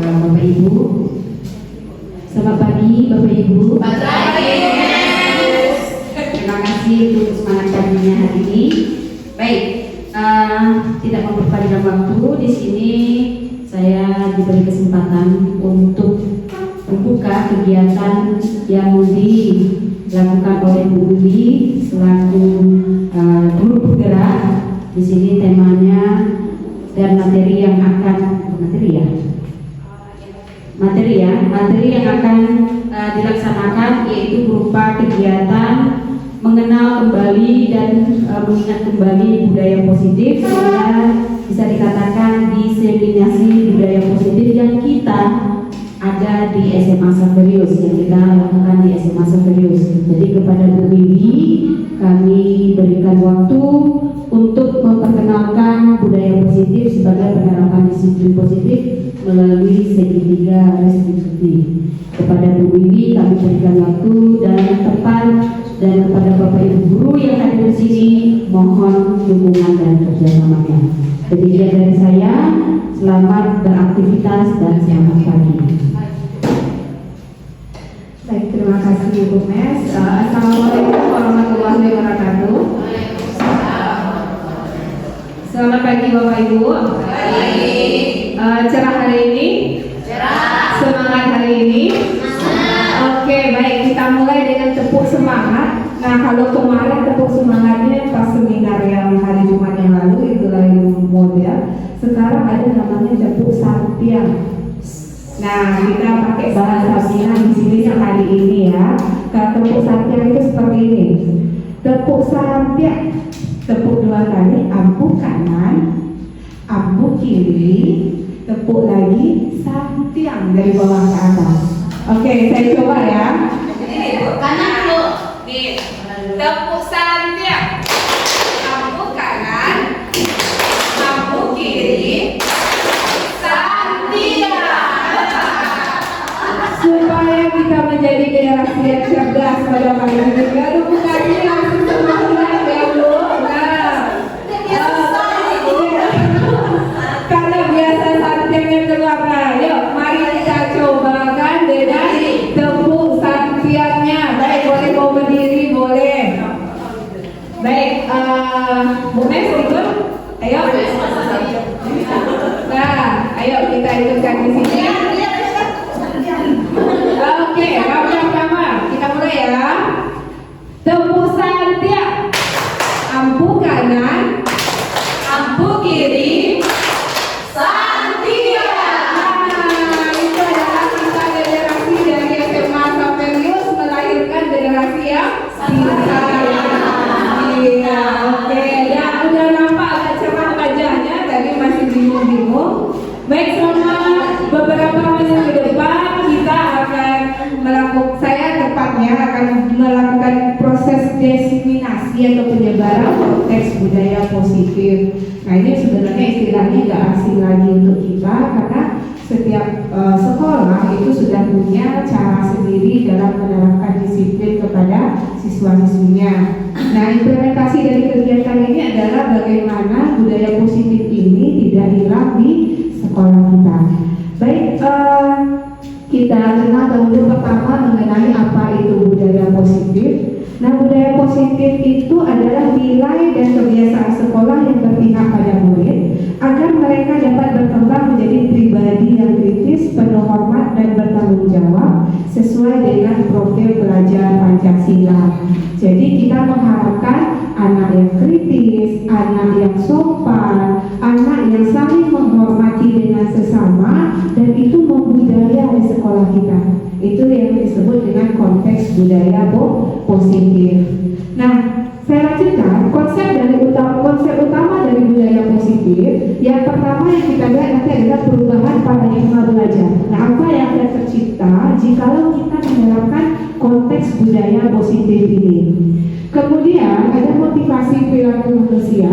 Bapak Ibu. Selamat pagi Bapak Ibu. Terima kasih untuk semangat paginya hari ini. Baik, tidak memperpanjang waktu, di sini saya diberi kesempatan untuk membuka kegiatan yang dilakukan oleh Bu Uli selaku guru penggerak. Di sini temanya dan materi yang akan materi yang akan dilaksanakan yaitu berupa kegiatan mengenal kembali dan mengingat kembali budaya positif, sehingga bisa dikatakan diseminasi budaya positif yang kita ada di SMA Saverius, yang kita lakukan di SMA Saverius. Jadi kepada Bu Wiwi kami berikan waktu untuk memperkenalkan budaya positif sebagai penerapan disiplin positif melalui segitiga restitusi. Kepada Bu Wiwi kami berikan waktu dan tempat, dan kepada Bapak Ibu guru yang ada di sini mohon dukungan dan kerjasamanya. Demikian dari saya, selamat beraktivitas dan selamat pagi. Baik, terima kasih Ibu Mes. Assalamualaikum warahmatullahi wabarakatuh. Selamat pagi Bapak Ibu. Cerah hari ini? Cerah. Semangat hari ini? Oke, baik, kita mulai dengan tepuk semangat. Nah, kalau kemarin tepuk semangatnya pas seminar yang hari Jumat yang lalu itu lain model. Sekarang ada namanya tepuk sampian. Nah, kita pakai bahasa Minang di sini hari ini ya. Kalau tepuk sampian itu seperti ini. Tepuk sampian, tepuk 2 kali, ampuh kanan, ampuh kiri, tepuk lagi sampian dari bawah ke atas. Oke, saya coba ya. Kanan dulu. Nih, tepuk sampian. Ampuh kanan, ampuh kiri, sampian. Supaya kita menjadi generasi yang cerdas pada pagi ini, lalu bukannya langsung semangat ya Bu. Nah, karena biasa sampian yang keluar. Nah, yuk mari kita cobakan dengan tepuk sampiannya. Baik, boleh mau berdiri, boleh. Baik, Bu Mes ikut. Ayo. Nah, ayo kita ikutkan di sini. Oke, pertama kita mulai ya. Tepuk sampian. Ampuh kanan, ampuh kiri, sampian. Nah, itu adalah kita generasi dari SMA Saverius melahirkan generasi yang pintar. Iya, oke. Ya, udah nampak agak cerah wajahnya, tadi masih bingung-bingung. Baik, selama beberapa menit ke depan kita akan melakukan, saya tepatnya akan melakukan proses diseminasi atau penyebaran konteks budaya positif. Nah, ini sebenarnya istilahnya nggak asing lagi untuk kita, karena setiap sekolah itu sudah punya cara sendiri dalam menerapkan disiplin kepada siswa-siswinya. Nah, implementasi dari kegiatan ini adalah bagaimana budaya positif ini tidak hilang di sekolah kita. Baik, kita kenal dahulu pertama mengenai apa itu budaya positif. Nah, budaya positif itu adalah nilai dan kebiasaan sekolah yang berpihak pada murid agar mereka dapat berkembang menjadi pribadi yang kritis, penuh hormat dan bertanggung jawab sesuai dengan profil pelajar Pancasila. Jadi kita mengharapkan anak yang kritis, anak yang sopan, anak yang saling menghormati dengan sesama, dan itu membudaya di sekolah kita. Itu yang disebut dengan konteks budaya positif. Nah, saya lanjutkan konsep utama dari budaya positif. Yang pertama yang kita lihat nanti adalah perubahan paradigma belajar. Nah, apa yang akan tercipta jikalau kita menerapkan konteks budaya positif ini. Kemudian ada motivasi perilaku manusia,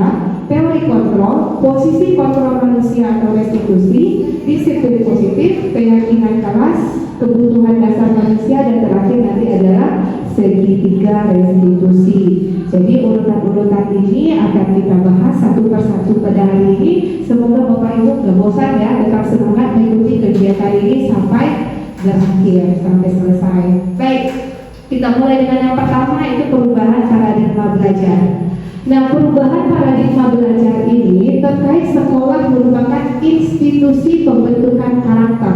teori kontrol, posisi kontrol manusia atau restitusi, disiplin positif, keyakinan keras, kebutuhan dasar manusia, dan terakhir nanti adalah segitiga restitusi. Jadi urutan-urutan ini akan kita bahas satu persatu pada hari ini. Semoga Bapak Ibu gak bosan ya, tetap semangat mengikuti kegiatan ini sampai berakhir, sampai selesai. Baik, kita mulai dengan yang pertama, itu perubahan paradigma belajar. Nah, perubahan paradigma belajar ini terkait sekolah merupakan institusi pembentukan karakter.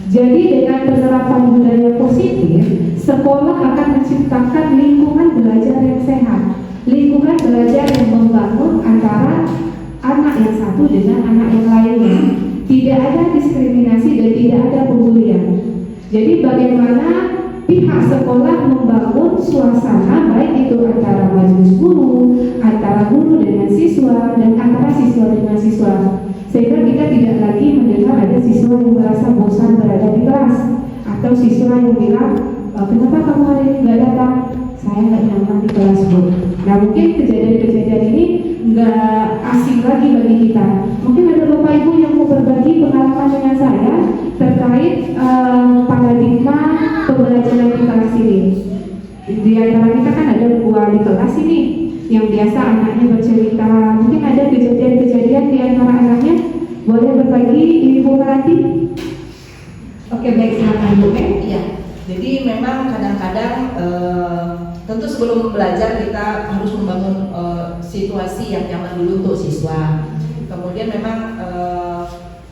Jadi dengan penerapan budaya positif, sekolah akan menciptakan lingkungan belajar yang sehat, lingkungan belajar yang membangun antara anak yang satu dengan anak yang lainnya. Tidak ada diskriminasi dan tidak ada pembulian. Jadi bagaimana pihak sekolah membangun suasana, baik itu antara majelis guru, antara guru dengan siswa, dan antara siswa dengan siswa, sehingga kita tidak lagi mendengar ada siswa yang merasa bosan berada di kelas, atau siswa yang bilang, kenapa kamu hari ini nggak datang? Saya nggak nyaman di kelas, Bu. Nah, mungkin kejadian-kejadian ini nggak asing lagi bagi kita. Mungkin ada Bapak Ibu yang mau berbagi pengalaman dengan saya terkait paradigma pembelajaran di kelas ini. Di antara kita kan ada dua di kelas ini yang biasa anaknya bercerita. Mungkin ada kejadian-kejadian di antara anaknya. Boleh berbagi, Ibu Melati? Oke, baik, silakan Bu. Iya. Jadi memang kadang-kadang tentu sebelum belajar kita harus membangun situasi yang nyaman dulu untuk siswa. Kemudian memang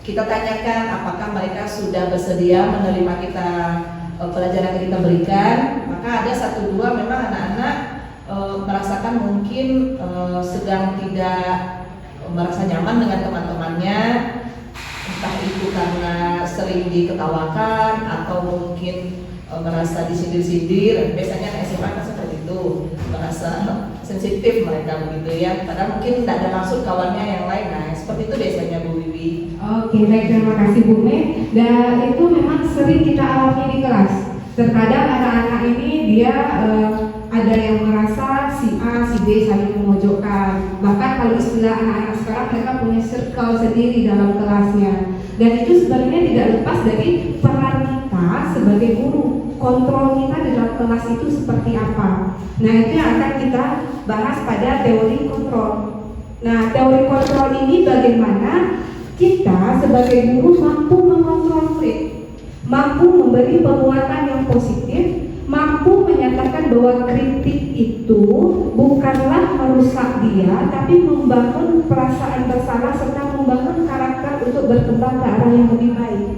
kita tanyakan apakah mereka sudah bersedia menerima kita pelajaran yang kita berikan. Maka ada satu dua memang anak-anak merasakan mungkin sedang tidak merasa nyaman dengan teman-temannya, entah itu karena sering diketawakan atau mungkin merasa disindir-sindir. Biasanya anak SMA kan seperti itu, merasa sensitif mereka begitu ya, padahal mungkin tidak ada maksud kawannya yang lain. Nah, seperti itu biasanya Bu Wiwi. Oke, baik, terima kasih Bu Me. Dan itu memang sering kita alami di kelas. Terkadang anak-anak ini dia ada yang merasa si A, si B saling memojokkan. Bahkan kalau istilah anak-anak sekarang, mereka punya circle sendiri dalam kelasnya. Dan itu sebenarnya tidak lepas dari peran kita sebagai guru. Kontrol kita dalam kelas itu seperti apa. Nah, itu yang akan kita bahas pada teori kontrol. Nah, teori kontrol ini bagaimana kita sebagai guru mampu mengontrol murid, mampu memberi penguatan yang positif, mampu menyatakan bahwa kritik itu bukanlah merusak dia, tapi membangun perasaan bersalah serta membangun karakter untuk berkembang ke arah yang lebih baik.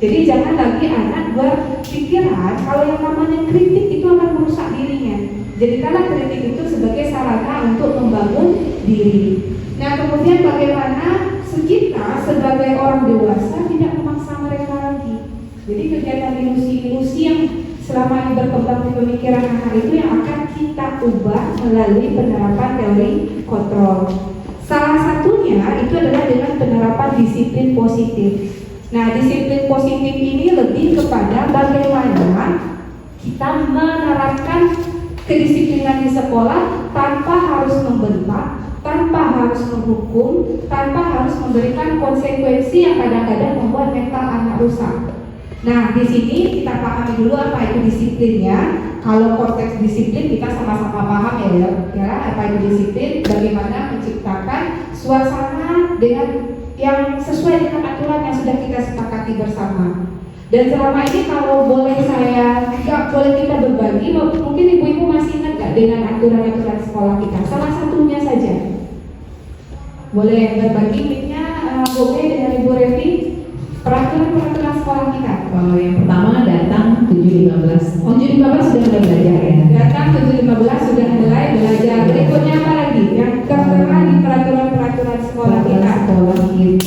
Jadi jangan lagi anak berpikiran kalau yang namanya kritik itu akan merusak dirinya. Jadikanlah kritik itu sebagai sarana untuk membangun diri. Nah, kemudian bagaimana kita sebagai orang dewasa tidak memaksa mereka lagi. Jadi kegiatan ilusi-ilusi yang selama ini berkembang di pemikiran anak itu yang akan kita ubah melalui penerapan teori kontrol. Salah satunya itu adalah dengan penerapan disiplin positif. Nah, disiplin positif ini lebih kepada bagaimana kita menerapkan kedisiplinan di sekolah tanpa harus membentak, tanpa harus menghukum, tanpa harus memberikan konsekuensi yang kadang-kadang membuat mental anak rusak. Nah, di sini kita pahami dulu apa itu disiplinnya. Kalau konteks disiplin kita sama-sama paham ya apa itu disiplin, bagaimana menciptakan suasana dengan yang sesuai dengan aturan yang sudah kita sepakati bersama. Dan selama ini kalau boleh kita berbagi, mungkin ibu-ibu masih ingat gak dengan aturan-aturan sekolah kita? Salah satunya saja. Boleh berbagi mic-nya boleh dengan Ibu Revi, peraturan sekolah kita. Kalau yang pertama datang 7.15. 7.15 sudah mulai belajar ya. Datang 7.15 sudah mulai belajar. Berikutnya apa lagi? Yang tertera di peraturan sekolah kita. Sekolah kita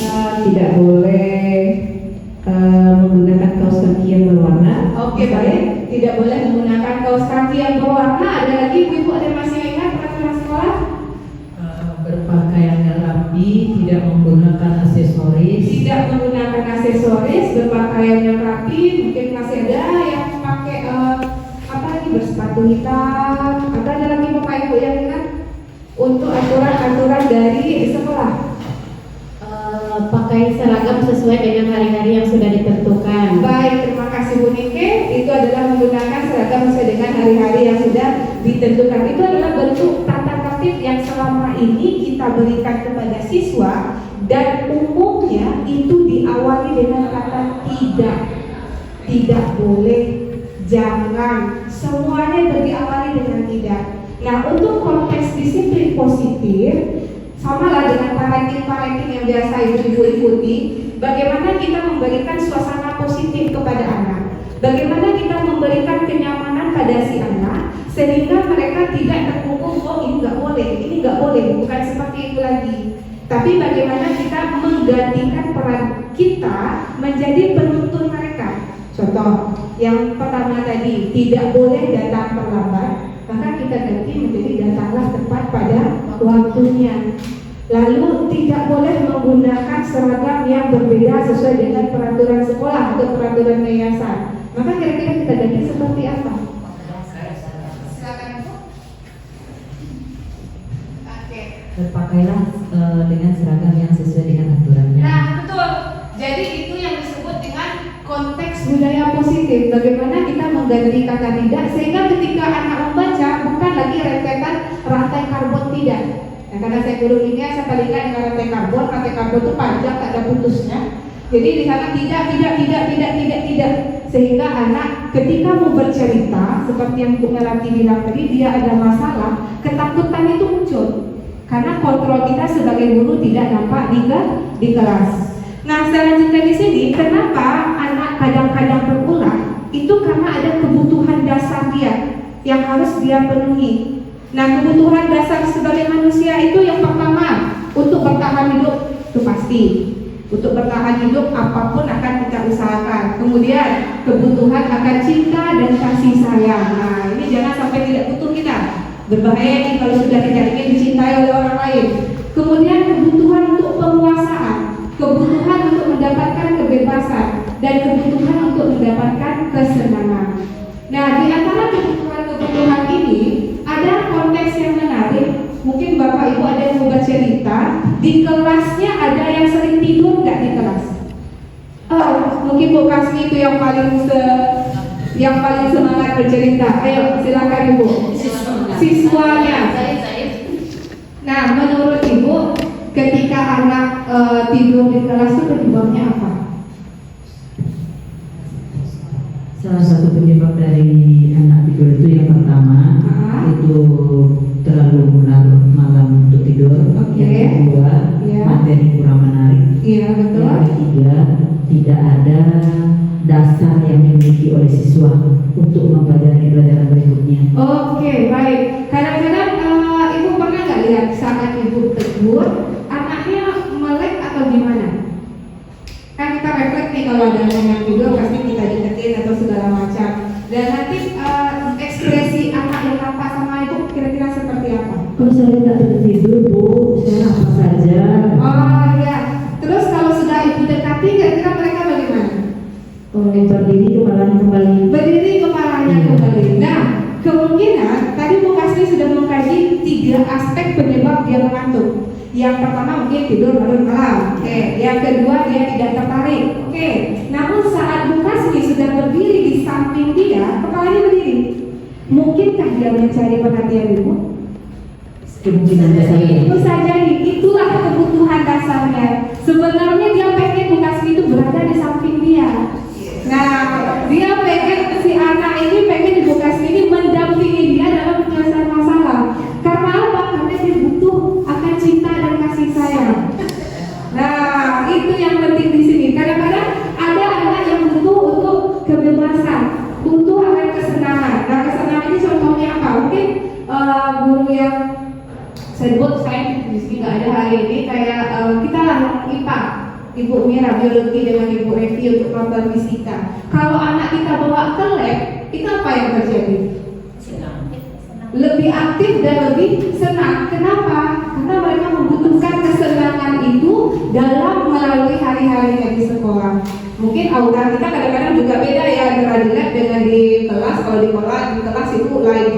tidak boleh menggunakan kaos kaki yang berwarna. Oke, baik. Tidak boleh menggunakan kaos kaki yang berwarna. Ada lagi ibu-ibu ada yang masih ingat peraturan sekolah? Berpakaian yang rapi, tidak menggunakan aksesoris. Tidak menggunakan aksesoris, berpakaian yang rapi. Mungkin masih ada yang pakai apa lagi sepatu hitam. Ada lagi Bapak Ibu yang ingat untuk aturan-aturan dari sekolah? Pakai seragam sesuai dengan hari-hari yang sudah ditentukan. Baik, terima kasih Bu Nike. Itu adalah menggunakan seragam sesuai dengan hari-hari yang sudah ditentukan. Itu adalah bentuk tata tertib yang selama ini kita berikan kepada siswa, dan umumnya itu diawali dengan kata tidak. Tidak boleh, jangan, semuanya diawali dengan tidak. Nah, untuk konteks disiplin positif, samalah dengan parenting yang biasa ibu-ibu ikuti. Bagaimana kita memberikan suasana positif kepada anak, bagaimana kita memberikan kenyamanan pada si anak, sehingga mereka tidak terkungkung, oh ini nggak boleh, bukan seperti itu lagi. Tapi bagaimana kita menggantikan peran kita menjadi penuntun mereka. Contoh yang pertama tadi, tidak boleh datang terlambat, maka kita ganti menjadi datanglah tepat pada waktunya. Lalu tidak boleh menggunakan seragam yang berbeda sesuai dengan peraturan sekolah atau peraturan yayasan. Maka kira-kira kita ganti seperti apa? Silakan Bu. Oke. Berpakailah dengan seragam yang sesuai dengan aturannya. Nah, betul. Jadi itu yang disebut dengan konteks budaya positif. Bagaimana kita mengganti kata tidak sehingga ketika anak membaca bukan lagi rentetan rantai karbon, tidak. Nah, karena saya guru kimia, saya palingkan dengan rantai karbon itu panjang, tak ada putusnya. Jadi di sana tidak, sehingga anak ketika mau bercerita seperti yang Bu Melati bilang tadi, dia ada masalah, ketakutan itu muncul karena kontrol kita sebagai guru tidak nampak di kelas. Nah, selanjutnya di sini, kenapa anak kadang-kadang berulang? Itu karena ada kebutuhan dasar dia yang harus dia penuhi. Nah, kebutuhan dasar sebagai manusia itu yang pertama, untuk bertahan hidup, itu pasti. Untuk bertahan hidup apapun akan kita usahakan. Kemudian kebutuhan akan cinta dan kasih sayang. Nah, ini jangan sampai tidak butuh kita. Berbahaya nih kalau sudah tidak ingin dicintai oleh orang lain. Kemudian kebutuhan untuk penguasaan, kebutuhan untuk mendapatkan kebebasan, dan kebutuhan untuk mendapatkan kesenangan. Nah, di antara kebutuhan ini ada konteks yang menarik. Mungkin Bapak Ibu ada yang mau bercerita, di kelasnya ada yang sering tidur nggak di kelas? Mungkin Bu Kasmi itu yang paling semangat bercerita. Ayo silakan Ibu. Siswanya. Nah, menurut Ibu, ketika anak tidur di kelas itu penyebabnya apa? Salah satu penyebab dari anak tidur itu yang pertama itu terlalu malam untuk tidur. Yang kedua, materi kurang menarik. Iya, betul. Yang ketiga, tidak ada dasar yang dimiliki oleh siswa untuk mempelajari pelajaran berikutnya. Oke, baik. Kadang-kadang Ibu pernah nggak lihat saat Ibu tegur anaknya melek atau gimana? Kan kita refleks nih, kalau ada anak yang tidur pasti kita deketin atau segala macam. Dan nanti ekspresi anak yang nampak sama Ibu kira-kira seperti apa? Kalau saya tidak tertidur, Bu, saya apa saja. Oh iya. Terus kalau sudah Ibu dekati, kira-kira mereka bagaimana? Berdiri kepalanya kembali. Berdiri kepalanya kembali. Nah, kemungkinan tadi Bu Kasmi sudah mengkaji 3 aspek penyebab dia mengantuk. Yang pertama mungkin tidur larut malam. Oke. Yang kedua dia tidak tertarik. Oke. Namun saat Bu Kasmi sudah berdiri di samping dia, kepalanya berdiri. Mungkinkah dia mencari perhatian Ibu? Kemungkinan besar. Bisa jadi. Itulah kebutuhan dasarnya. Sebenarnya dia pengen Bu Kasmi itu berada di samping dia. Nah, dia pengen, si anak ini pengen Ibu Kasmi ini mendampingi dia dalam penyelesaian masalah. Karena apa? Karena dia butuh akan cinta dan kasih sayang. Nah, itu yang penting di sini. Kadang-kadang ada anak yang butuh untuk kebebasan, butuh akan kesenangan. Nah, kesenangan ini contohnya apa? Mungkin guru yang saya sebut, saya di sini nggak ada hari ini, kayak kita lah IPA. Ibu Mira biologi dengan Ibu Evi untuk pelajaran fisika. Kalau anak kita bawa ke lab, itu apa yang terjadi? Lebih aktif dan lebih senang. Kenapa? Karena mereka membutuhkan kesenangan itu dalam melalui hari-harinya di sekolah. Mungkin aura kita kadang-kadang juga beda ya, di lab dengan di kelas. Kalau di kelas itu lain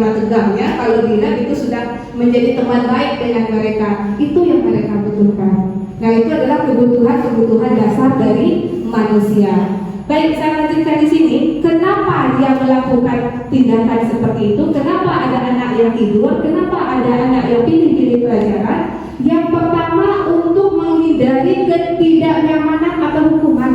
misalnya kalau Dina itu sudah menjadi teman baik dengan mereka, itu yang mereka butuhkan. Nah, itu adalah kebutuhan dasar dari manusia. Baik, saya lanjutkan di sini. Kenapa dia melakukan tindakan seperti itu? Kenapa ada anak yang tidur? Kenapa ada anak yang pilih-pilih pelajaran? Yang pertama, untuk menghindari ketidaknyamanan atau hukuman.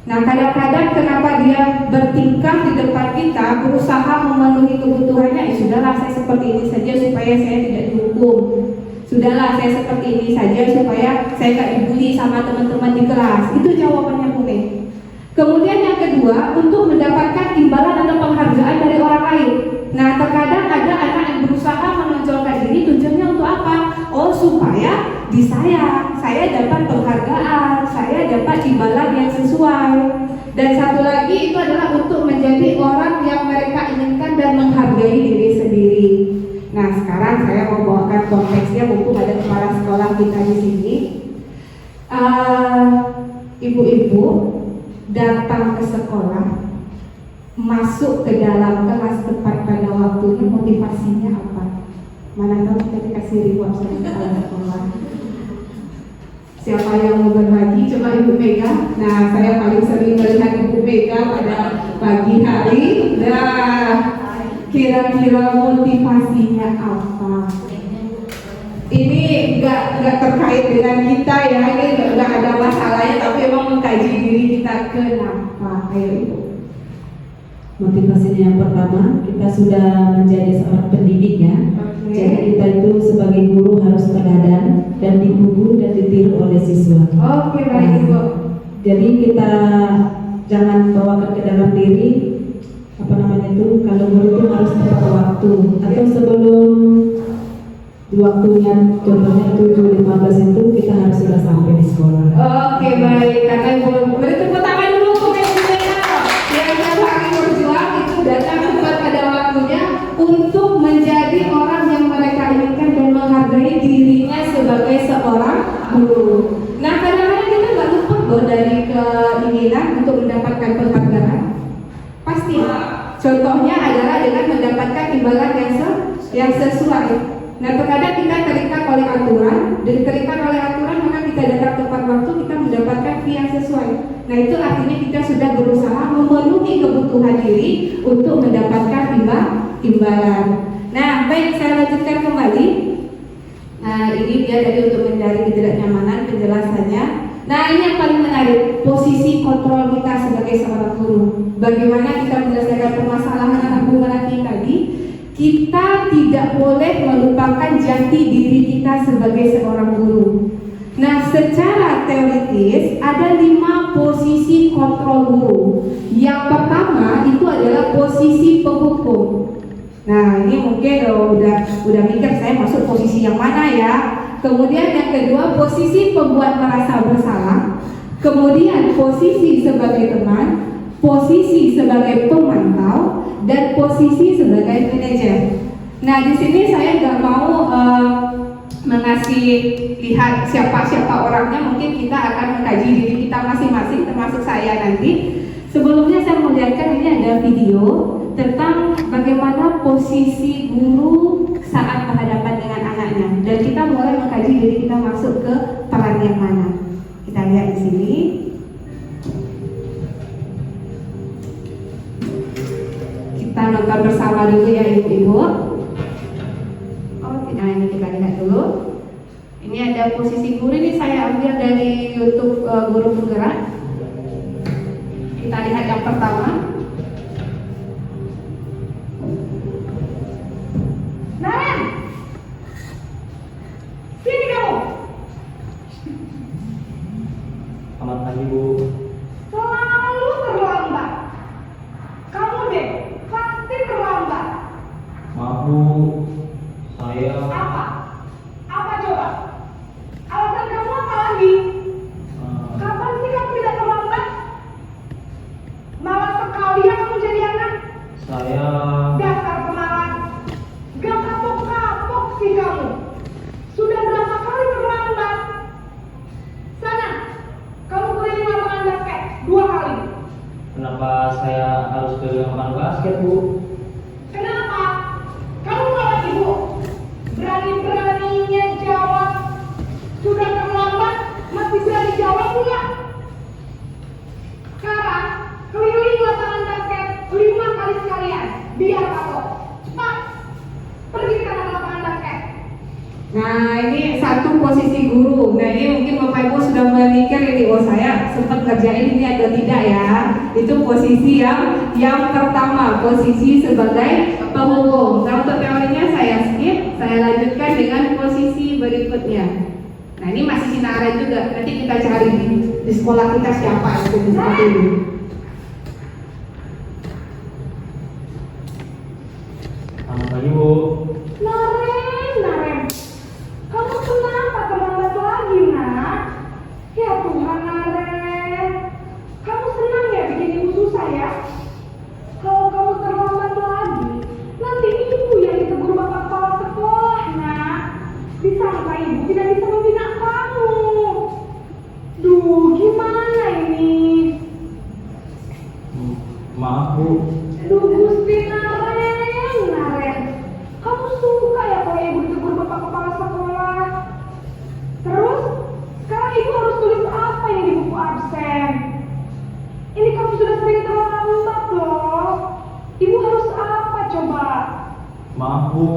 Nah, kadang-kadang kenapa dia bertingkah di depan kita, berusaha memenuhi kebutuhannya, sudahlah saya seperti ini saja supaya saya tidak dihukum. Sudahlah saya seperti ini saja supaya saya tidak dibully sama teman-teman di kelas. Itu jawabannya Kume. Kemudian yang kedua, untuk mendapatkan imbalan atau penghargaan dari orang lain. Nah, terkadang ada anak yang berusaha menonjolkan diri, tujuannya untuk apa? Oh, supaya disayang, saya dapat penghargaan, saya dapat imbalan yang sesuai. Dan satu lagi itu adalah untuk menjadi orang yang mereka inginkan dan menghargai diri sendiri. Nah, sekarang saya mau bawakan konteksnya, mumpung ada kepala sekolah kita di sini. Ibu-ibu datang ke sekolah, masuk ke dalam kelas tepat pada waktunya, motivasinya apa? Mana tahu kita dikasih reward sama kepala sekolah. Siapa yang mau berbagi? Coba Ibu Mega. Nah, saya paling sering melihat Ibu Mega pada pagi hari. Nah, kira-kira motivasinya apa? Ini enggak terkait dengan kita ya, ini enggak ada masalahnya, tapi memang mengkaji diri kita kenapa. Ayo Ibu. Motivasinya yang pertama, kita sudah menjadi seorang pendidik ya. Jadi kita itu sebagai guru harus teladan dan digugu dan ditiru oleh siswa. Oke, baik Ibu. Jadi kita jangan bawakan ke dalam diri apa namanya itu, kalau guru itu harus tepat waktu atau sebelum waktunya, contohnya 7.15 itu kita harus sudah sampai di sekolah. Oke, baik. Karena Ibu beri tepuk tangan dulu untuk Ibu Mega yang tiap hari berjuang itu datang tepat pada waktunya untuk menjadi orang yang mereka inginkan dan menghargai dirinya sebagai seorang guru. Nah, kadang-kadang kita nggak luput loh dari keinginan untuk mendapatkan penghargaan. Pasti. Contohnya adalah dengan mendapatkan imbalan yang sesuai. Nah, terkadang kita terikat oleh aturan, dan terikat oleh aturan maka kita datang tepat waktu, kita mendapatkan fee yang sesuai. Nah, itu artinya kita sudah berusaha memenuhi kebutuhan diri untuk mendapatkan imbalan. Nah, baik, saya lanjutkan kembali. Nah, ini dia tadi untuk menghindari ketidaknyamanan penjelasannya. Nah, ini yang paling menarik, posisi kontrol kita sebagai seorang guru. Bagaimana kita menyelesaikan permasalahan anak buah laki tadi? Kita tidak boleh melupakan jati diri kita sebagai seorang guru. Nah, secara teoritis ada 5 posisi kontrol guru. Yang pertama itu adalah posisi penghukum. Nah, ini mungkin udah mikir saya masuk posisi yang mana ya. Kemudian yang kedua, posisi pembuat merasa bersalah. Kemudian posisi sebagai teman, posisi sebagai pemantau, dan posisi sebagai manajer. Nah, di sini saya nggak mau mengasih lihat siapa orangnya, mungkin kita akan mengkaji diri kita masing-masing, termasuk saya nanti. Sebelumnya saya melihatkan ini ada video tentang bagaimana posisi guru saat berhadapan dengan anaknya, dan kita mulai mengkaji diri kita masuk ke peran yang mana. Kita lihat di sini. Kita nonton bersama dulu ya ibu-ibu. Oh, tidak, ini kita lihat dulu. Ini ada posisi guru, ini saya ambil dari YouTube Guru Bergerak. Kita lihat yang pertama. Naren, sini kamu. Selamat pagi Bu. Selalu terlambat. Kamu deh pasti terlambat. Maaf Bu, saya Apa? Apa coba? Alasan kamu apa lagi? Kapan sih kamu tidak terlambat? Malas sekali ya kamu jadi anak. saya Dasar pemalas. Gak kapok-kapok sih kamu. Sudah berapa kali terlambat? Sana, kamu keliling lapangan basket 2 kali. kenapa saya harus ke lapangan basket Bu? Kenapa? ngerjain ini atau tidak ya. Itu posisi yang pertama, posisi sebagai penghukum. Nah, untuk teorinya saya skip, saya lanjutkan dengan posisi berikutnya. Nah, ini masih sinaran juga. Nanti kita cari di sekolah kita siapa yang seperti ini. Selamat pagi Bu. Naren, kamu kenapa terlambat lagi, nak? Ya Tuhan, Naren, kamu senang ya bikin ibu susah ya? Kalau kamu terlambat lagi, nanti ibu yang ditegur bapak kepala sekolah, nak. Disangka ibu tidak bisa membina kamu. Duh, gimana ini? Maaf Bu. Duh, Gusti Naren, kamu suka ya kalau ibu ditegur bapak kepala sekolah? Terus, sekarang ibu harus tulis apa ini di buku absen? Ini kamu sudah sering terlambat loh. Ibu harus apa coba? Maaf Bu.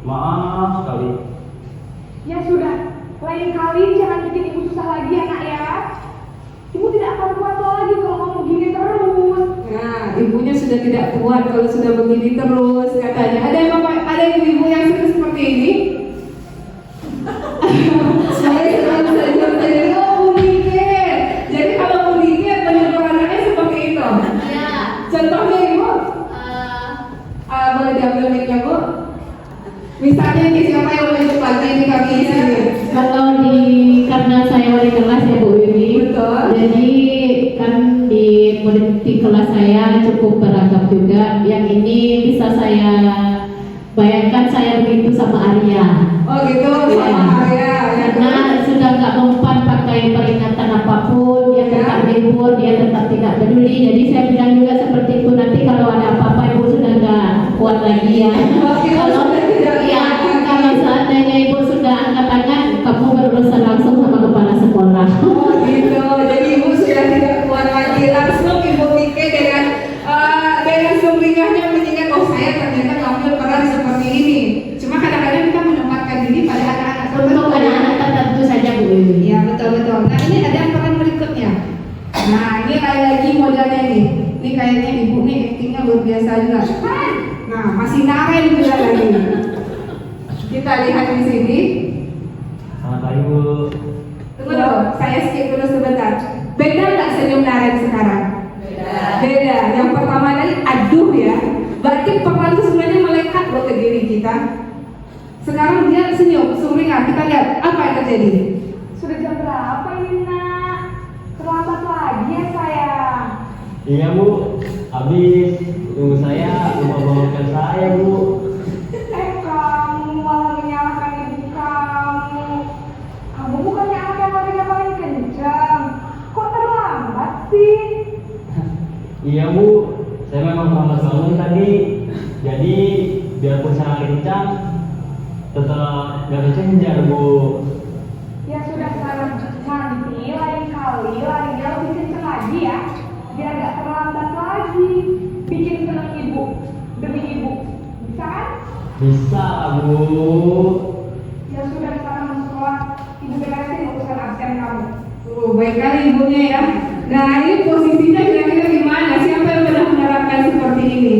Maaf sekali. Ya sudah, lain kali jangan bikin ibu susah lagi ya nak ya. Ibu tidak akan kuat lagi kalau kamu begini terus. Nah, ibunya sudah tidak kuat kalau sudah begini terus katanya. Ada ibu-ibu yang seperti ini? Saya selalu saja menjadi Bu Nike. Jadi kalau Bu Nike menyuruh anaknya seperti itu. Ya. Contohnya ibu, boleh diambil mic-nya Bu? Misalnya ini siapa yang menunjuk lagi di kaki sini? Kalau karena saya wali kelas ya Bu Wiwi. Betul. Jadi kan di kelas saya cukup beragam juga. Yang ini bisa saya bayangkan saya begitu sama Arya. Oh gitu, sama Arya. Karena sudah nggak mempan pakai peringatan apapun, dia tetap libur, dia tetap tidak peduli. Jadi saya bilang juga seperti itu, nanti kalau ada apa-apa ibu sudah nggak kuat lagi ya. Kalau seandainya ibu sudah angkat tangan, kamu berurusan langsung sama kepala sekolah. Oh gitu, jadi ibu sudah tidak kuat lagi. Langsung ibu Nike dengan sumringahnya mengingat, oh saya ternyata ngambil peran seperti ini. Cuma kadang-kadang kita menempatkan diri pada anak-anak Untuk anak-anak tertentu saja Bu Wiwi. Iya betul-betul. Nah ini ada peran berikutnya. Nah ini kayak lagi modelnya nih. Ini kayaknya ibu nih actingnya luar biasa juga. Nah masih Naren juga lagi. Kita lihat di sini. Selamat pagi Bu. Tunggu dulu, saya skip dulu sebentar. Beda nggak senyum Naren sekarang? Beda. Yang pertama tadi aduh ya. Berarti peran itu sebenarnya melekat loh ke diri kita. Sekarang dia senyum, sumringah. Kita lihat apa yang terjadi. Sudah jam berapa ini nak? Terlambat lagi ya sayang. Iya Bu. Habis tunggu saya lupa bawakan saya Bu. Kamu malah menyalahkan ibu kamu. Kamu bukannya anak yang larinya paling kencang. Kok terlambat sih? Iya Bu. Saya memang lambat bangun tadi. Jadi biarpun saya kencang, tetap gak kejar Bu. Ya sudah sekarang nanti lain kali larinya lebih kencang lagi ya. Biar gak terlambat lagi. Bikin senang ibu demi ibu. Bisa kan? Bisa Bu. Ya sudah sekarang masuk kelas. Ibu beresin urusan absen kamu. Baik kali ibunya ya. Nah ini posisinya kira-kira gimana? Siapa yang pernah menerapkan seperti ini?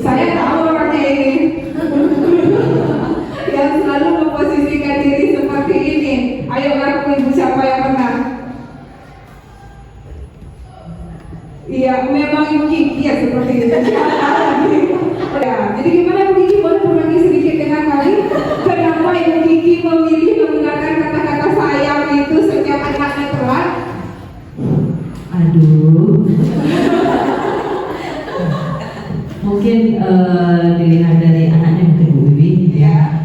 Saya tahu orangnya ini. Yang selalu memposisikan diri seperti ini. Ayo ngaku ibu siapa yang pernah? Iya, memang ibu Kiki ya seperti itu. Ya, jadi gimana ibu Kiki boleh berbagi sedikit dengan kami? Kenapa ibu Kiki memilih menggunakan kata-kata sayang itu setiap anaknya telat? Aduh. Mungkin dilihat dari anaknya mungkin Bu Wiwi ya.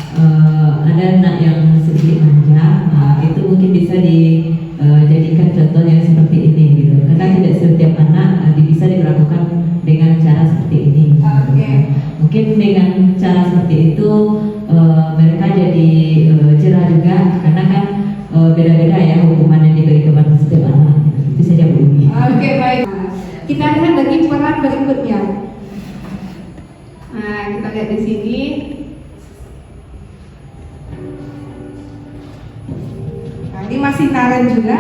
Ada anak yang sedikit manja, itu mungkin bisa dijadikan contoh yang seperti ini gitu. Karena tidak setiap anak bisa diperlakukan dengan cara seperti ini. Oke. Mungkin dengan cara seperti itu mereka jadi cerah juga, karena kan beda-beda ya hukuman yang diberi kepada setiap anak. Itu saja Bu Wiwi. Oke, baik. Kita lihat lagi peran berikutnya. Nah, kita lihat di sini. Nah, ini masih Naren juga.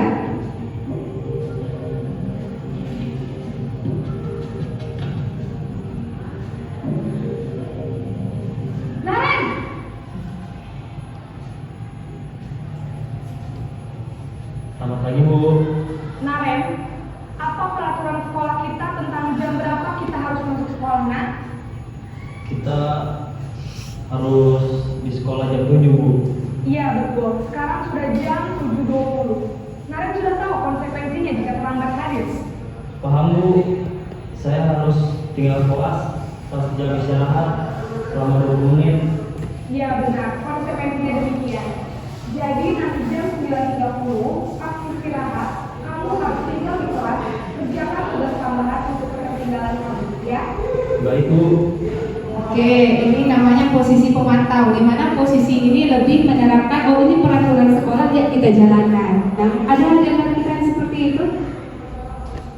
Selamat pagi Bu. Nah, Rem, apa peraturan sekolah kita tentang jam berapa kita harus masuk sekolah, Nak? Kita harus di sekolah jam 7 Bu. Iya, betul. Sekarang sudah jam 7.20. Nah, Rem sudah tahu konsekuensinya jika terlambat hadir. Paham Bu, saya harus tinggal koas pas jam istirahat selama 20 menit. Iya, benar. Konsekuensinya demikian. Jadi nanti jam 9.30 pas istirahat, kamu harus tinggal di kelas, kerjakan tugas tambahan untuk ketinggalan kamu, ya? Baik Bu. Oke, ini namanya posisi pemantau, di mana posisi ini lebih menerapkan, oh ini peraturan sekolah, ya kita jalankan. Nah, ada yang kita seperti itu?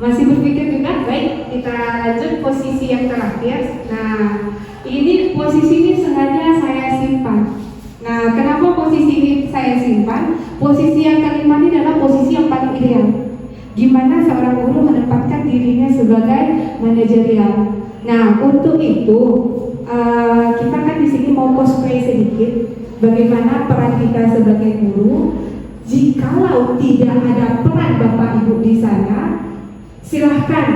Masih berpikir juga? Baik, kita lanjut posisi yang terakhir. Nah, ini posisi ini sengaja saya simpan. Nah, kenapa posisi ini saya simpan? Posisi yang kelima ini adalah posisi yang paling ideal. Gimana seorang guru menempatkan dirinya sebagai manajerial. Nah, untuk itu kita kan di sini mau cosplay sedikit. Bagaimana peran kita sebagai guru? Jikalau tidak ada peran Bapak Ibu di sana, silahkan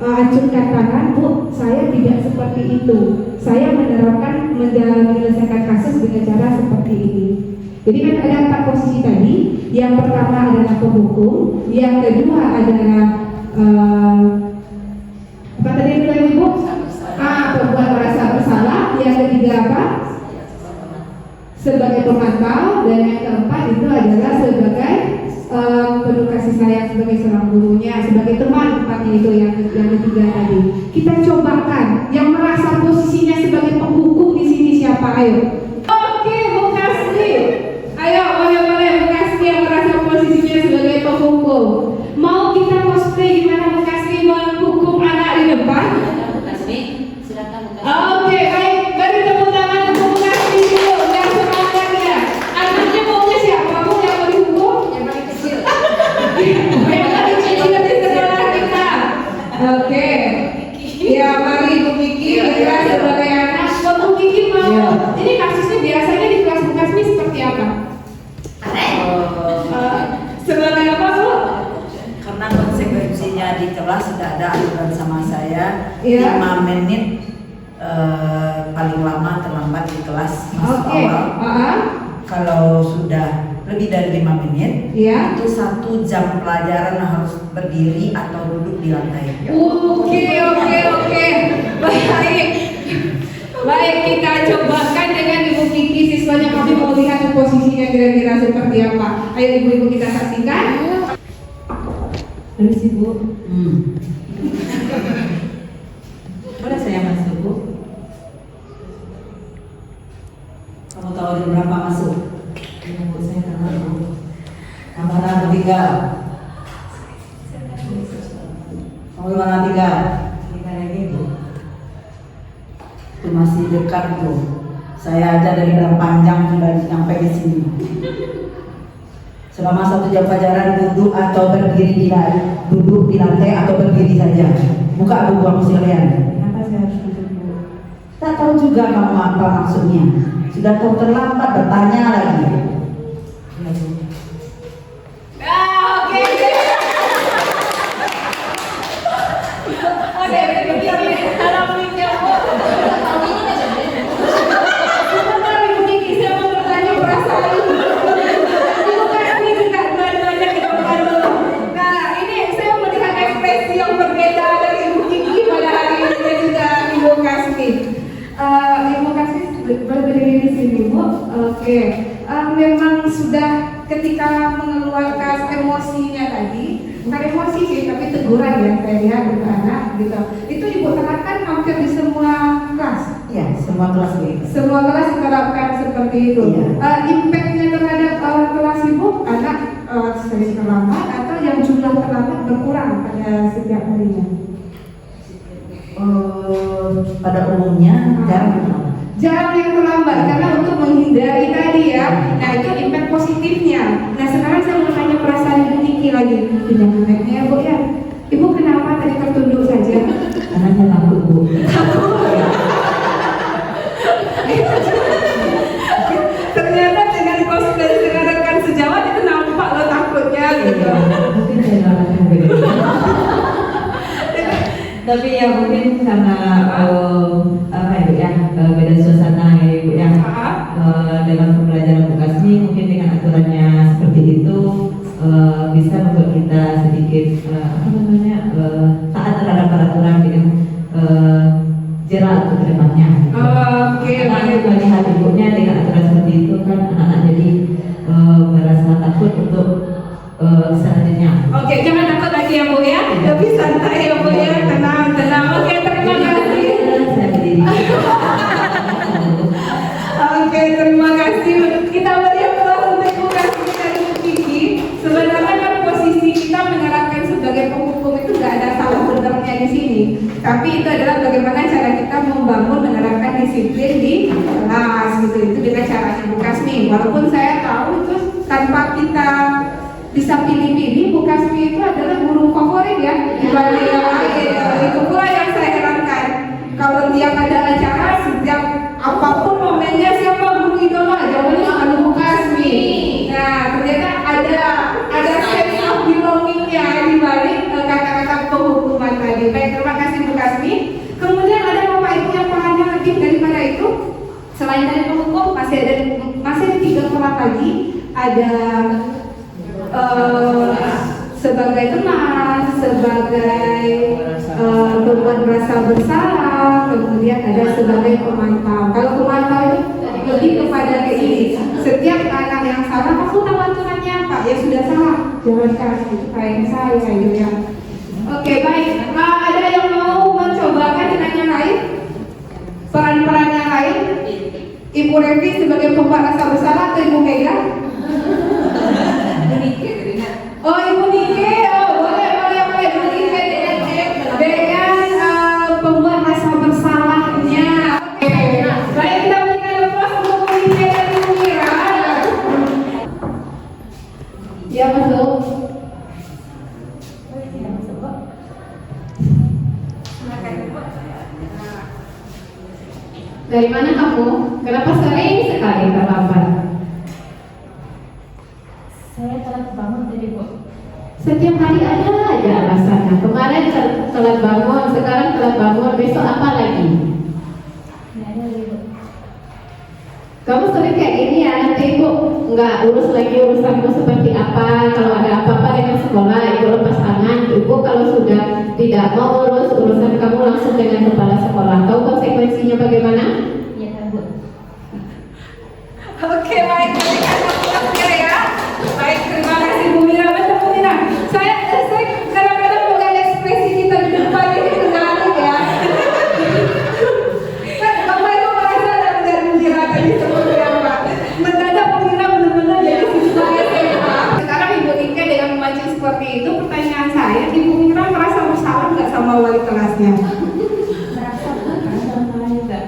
acungkan tangan, Bu, saya tidak seperti itu. Saya menyelesaikan kasus dengan cara seperti ini. Jadi kan ada 4 posisi tadi. Yang pertama adalah penghukum, yang kedua adalah apa tadi yang bilang Ibu? Pembuat merasa bersalah. Yang ketiga apa? Sebagai pemantau, dan yang keempat itu adalah sebagai penuh kasih sayang sebagai seorang gurunya, sebagai teman tempatnya itu yang ketiga tadi. Kita cobakan yang merasa posisinya sebagai penghukum di sini siapa? Ayo. Oke, Bu Kasmi. Ayo, boleh Bu Kasmi yang merasa posisinya sebagai penghukum. Mau kita cosplay gimana Bu Kasmi menghukum anak di depan? Bu Kasmi, silakan Bu Kasmi. Oke, baik. Beri tepuk tangan untuk Bu Kasmi dulu. Dan semangat ya. Anaknya maunya siapa? Bu yang mau dihukum? Yang paling kecil. Yang paling kecil di sekolah kita. Oke. Ya, mari Bu Kiki kita sebagai anak. Bu Kiki mau. Ini kasusnya biasanya di kelas Bu Kasmi seperti apa? Sebagai apa Bu? Karena konsekuensinya di kelas sudah ada aturan sama saya, Iya. 5 menit paling lama terlambat di kelas masuk Oke. awal. Kalau sudah lebih dari 5 menit, Iya. itu 1 jam pelajaran harus berdiri atau duduk di lantai. Oke. Baik, kita cobakan dengan Ibu Kiki. Siswanya kami mau lihat posisinya kira-kira seperti apa. Ayo ibu-ibu kita saksikan. Terus Ibu, boleh saya masuk Bu? Kamu tahu di berapa masuk? Bu, saya kenal Bu. Kamar ketiga. Kamu di mana tiga? Kita lagi Bu. Itu masih dekat tuh. Saya aja dari Gang Panjang sudah sampai di sini. Selama 1 jam pelajaran duduk atau berdiri duduk di lantai atau berdiri saja. Buka buku kamu sekalian. Kenapa saya harus duduk Bu? Tak tahu juga kamu apa maksudnya. Sudah tahu terlambat bertanya lagi. Iya Bu. Oke. Oke, harap punya Bu. Sebentar Ibu Kiki, saya mau bertanya perasaan Ibu. Ibu Kasmi juga dua-duanya ke depan dulu. Nah, ini saya melihat ekspresi yang berbeda dari Ibu Kiki pada hari ini dan juga Ibu Kasmi. Ibu Kasmi berdiri di sini Bu. Oke. Memang sudah ketika mengeluarkan emosinya tadi, bukan emosi sih, tapi teguran ya saya lihat ke anak gitu. Itu Ibu terapkan hampir di semua kelas. Ya, semua kelas begitu. Semua kelas diterapkan seperti itu. Iya. Impactnya terhadap kelas Ibu, anak sering terlambat atau yang jumlah terlambat berkurang pada setiap harinya? Pada umumnya jarang. Jarang yang terlambat karena untuk menghindari tadi ya. Nah itu impact positifnya. Nah sekarang saya mau tanya perasaan Ibu Kiki lagi. Jangan naiknya ya Bu ya. Ibu kenapa tadi tertunduk saja? Anaknya takut Bu. Ternyata dengan cosplay dengan rekan sejawat itu nampak lo takutnya gitu. Tapi ya mungkin karena apa ya Bu ya, beda suasana ya Bu ya. Dalam pembelajaran Bu Kasmi mungkin dengan aturannya seperti itu bisa membuat kita sedikit apa namanya taat terhadap peraturan dengan jerak untuk kedepannya. Oke, Karena melihat ibunya dengan aturan seperti itu kan anak-anak jadi merasa takut untuk selanjutnya. Oke, jangan takut lagi ya Bu ya. Lebih santai ya Bu ya. Tenang, tenang. Oke, terima kasih. Saya berdiri. Oke, terima kasih. Kita beri aplaus untuk Bu Kasmi dan Bu Kiki. Sebenarnya kan posisi kita menerapkan sebagai penghukum itu nggak ada salah benernya di sini. Tapi itu adalah bagaimana cara kita membangun menerapkan disiplin di kelas gitu. Itu dengan caranya Bu Kasmi. Walaupun saya tahu itu tanpa kita bisa pilih-pilih, Bu Kasmi itu adalah guru favorit ya dibanding yang lain. Itu pula yang saya herankan. Kalau tiap ada acara, setiap apapun momennya siapa guru idola, jawabannya selalu Bu Kasmi. Nah, ternyata ada sense of belonging-nya di balik kata-kata penghukuman tadi. Baik, terima kasih Bu Kasmi. Kemudian ada Bapak Ibu yang pahamnya lebih daripada itu. Selain dari penghukum, masih ada 3 orang lagi. Ada sebagai teman, sebagai pembuat merasa bersalah, kemudian ada sebagai pemantau. Kalau pemantau itu lebih kepada ke ini, setiap anak yang salah, aku tahu aturannya Pak, ya sudah salah, jangan kasih kayak saya gitu ya. Oke, baik. Ada yang mau mencobakan dengan yang lain? Peran-peran yang lain? Ibu Revi sebagai pembuat rasa bersalah atau Ibu Mega? Oh, Ibu Nike, boleh Ibu Nike dengan pembuat rasa bersalahnya. Oke, baik, kita berikan lepas untuk Ibu Nike dan Ibu Mira. Ya, masuk. Dari mana kamu? Kenapa sering sekali terlambat? Saya telat bangun tadi Bu. Setiap hari ada aja alasannya. Kemarin telat bangun, sekarang telat bangun, besok apa lagi? Nggak ada lagi Bu. Kamu sering kayak gini ya, nanti Ibu nggak urus lagi urusanmu seperti apa. Kalau ada apa-apa dengan sekolah, Ibu lepas tangan. Ibu kalau sudah tidak mau urus urusan kamu langsung dengan kepala sekolah. Tahu konsekuensinya bagaimana? Iya kan Bu. Oke, baik. Ya. Baik, terima kasih Bu Mira. Betul Bu Mira. Saya kadang-kadang bukan ekspresi kita di depan ini menarik ya. Kan Bapak Ibu merasa ada dengan Bu Mira tadi seperti apa? Mendadak Bu Mira benar-benar jadi siswa SMA. Sekarang Ibu Nike dengan memancing seperti itu, pertanyaan saya, Ibu Mira merasa bersalah nggak sama wali kelasnya? Merasa bersalah juga.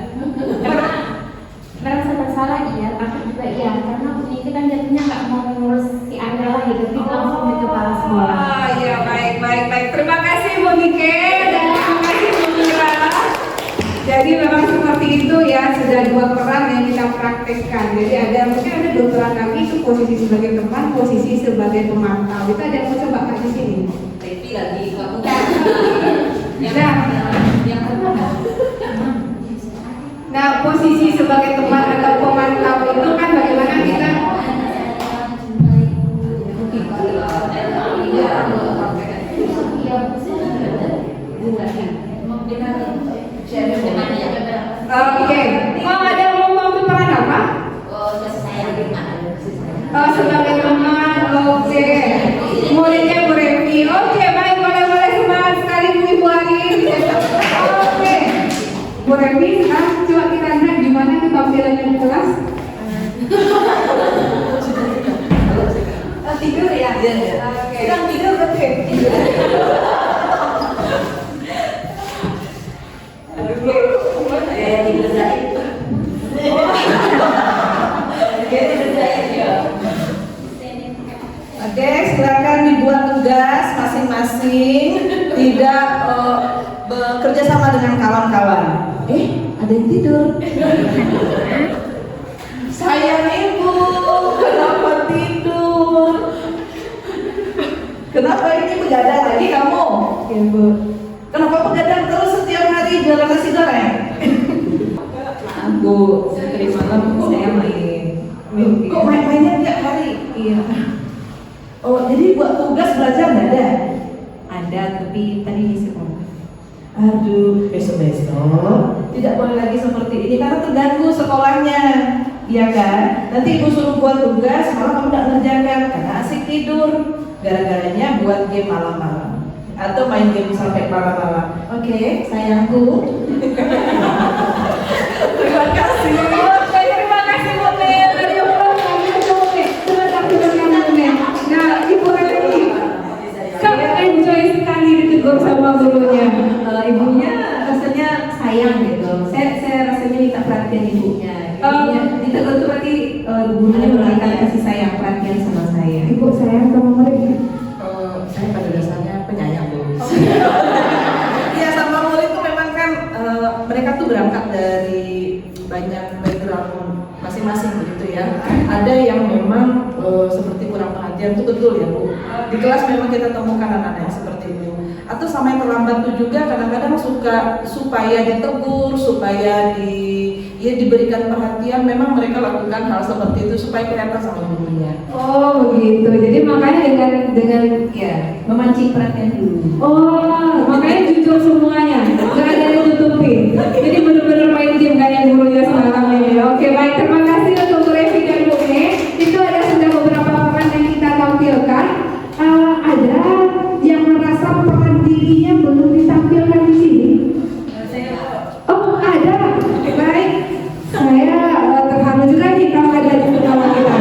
Merasa bersalah iya, takut juga iya. Karena itu kan jadinya nggak mau ngurus si Anda lagi, tapi langsung ke kepala sekolah. Oh iya, baik. Terima kasih Bu Nike dan terima kasih Bu Mira. Jadi memang seperti itu ya, sudah 2 peran yang kita praktekkan. Jadi mungkin ada 2 peran lagi, itu posisi sebagai teman, posisi sebagai pemantau. Itu ada yang mau coba kan di sini? Tapi lagi kamu Nah, posisi sebagai teman atau pemantau itu kan bagaimana kita Oke. Oh, ada yang mau ambil peran apa? Oh, sebagai teman. Oke. Muridnya Bu Revi. Oke, baik, boleh semangat sekali Bu Ibu Ari. Oke. Bu Revi, coba kita lihat gimana ketampilannya di kelas. Tidur ya? Iya. Oke. Sedang tidur berarti. Oke, silakan dibuat tugas masing-masing, tidak bekerja sama dengan kawan-kawan. Ada yang tidur. Sayang Ibu, kenapa tidur? Kenapa ini begadang lagi kamu? Oke, Bu. Kenapa begadang terus? Tadi malam saya main. Kok main-mainnya tiap hari? Iya. Oh, jadi buat tugas belajar nggak ada? Ada, tapi tadi di sekolah. Aduh, besok-besok tidak boleh lagi seperti ini karena terganggu sekolahnya, ya kan? Nanti ibu suruh buat tugas, malah kamu tidak ngerjakan karena asik tidur. Gara-garanya buat game malam-malam atau main game sampai malam-malam. Oke, sayangku. Terima kasih. Terima kasih Bu Mel. Dari Allah kami ketemu nih. Terima kasih banyak Bu Mel. Nah, Ibu Rani, kamu enjoy sekali ditegur sama gurunya. Ibunya rasanya sayang gitu. Saya rasanya minta perhatian ibunya. Ibunya ditegur tuh berarti gurunya memberikan kasih sayang, perhatian sama saya. Ibu sayang sama muridnya. Saya pada dasarnya penyayang Bu. Iya, sama murid itu memang kan mereka tuh berangkat dari banyak background masing-masing begitu ya. Ada yang memang seperti kurang perhatian itu betul ya Bu. Di kelas memang kita temukan anak-anak yang seperti itu. Atau sama yang terlambat itu juga kadang-kadang suka supaya ditegur, supaya diberikan perhatian, memang mereka lakukan hal seperti itu supaya kelihatan sama gurunya. Oh begitu. Jadi makanya dengan Ya, memancing perhatian dulu. oh makanya jujur semuanya, nggak ada yang tutupin. Jadi benar-benar main game kayak gurunya semalam ini. Oke baik, terima kasih untuk Revi dan Bu Me. Itu ada sudah beberapa peran yang kita tampilkan. Ada yang merasa peran dirinya belum ditampilkan di sini. Oh ada, baik. Saya terharu juga nih kalau ada di bersama kita.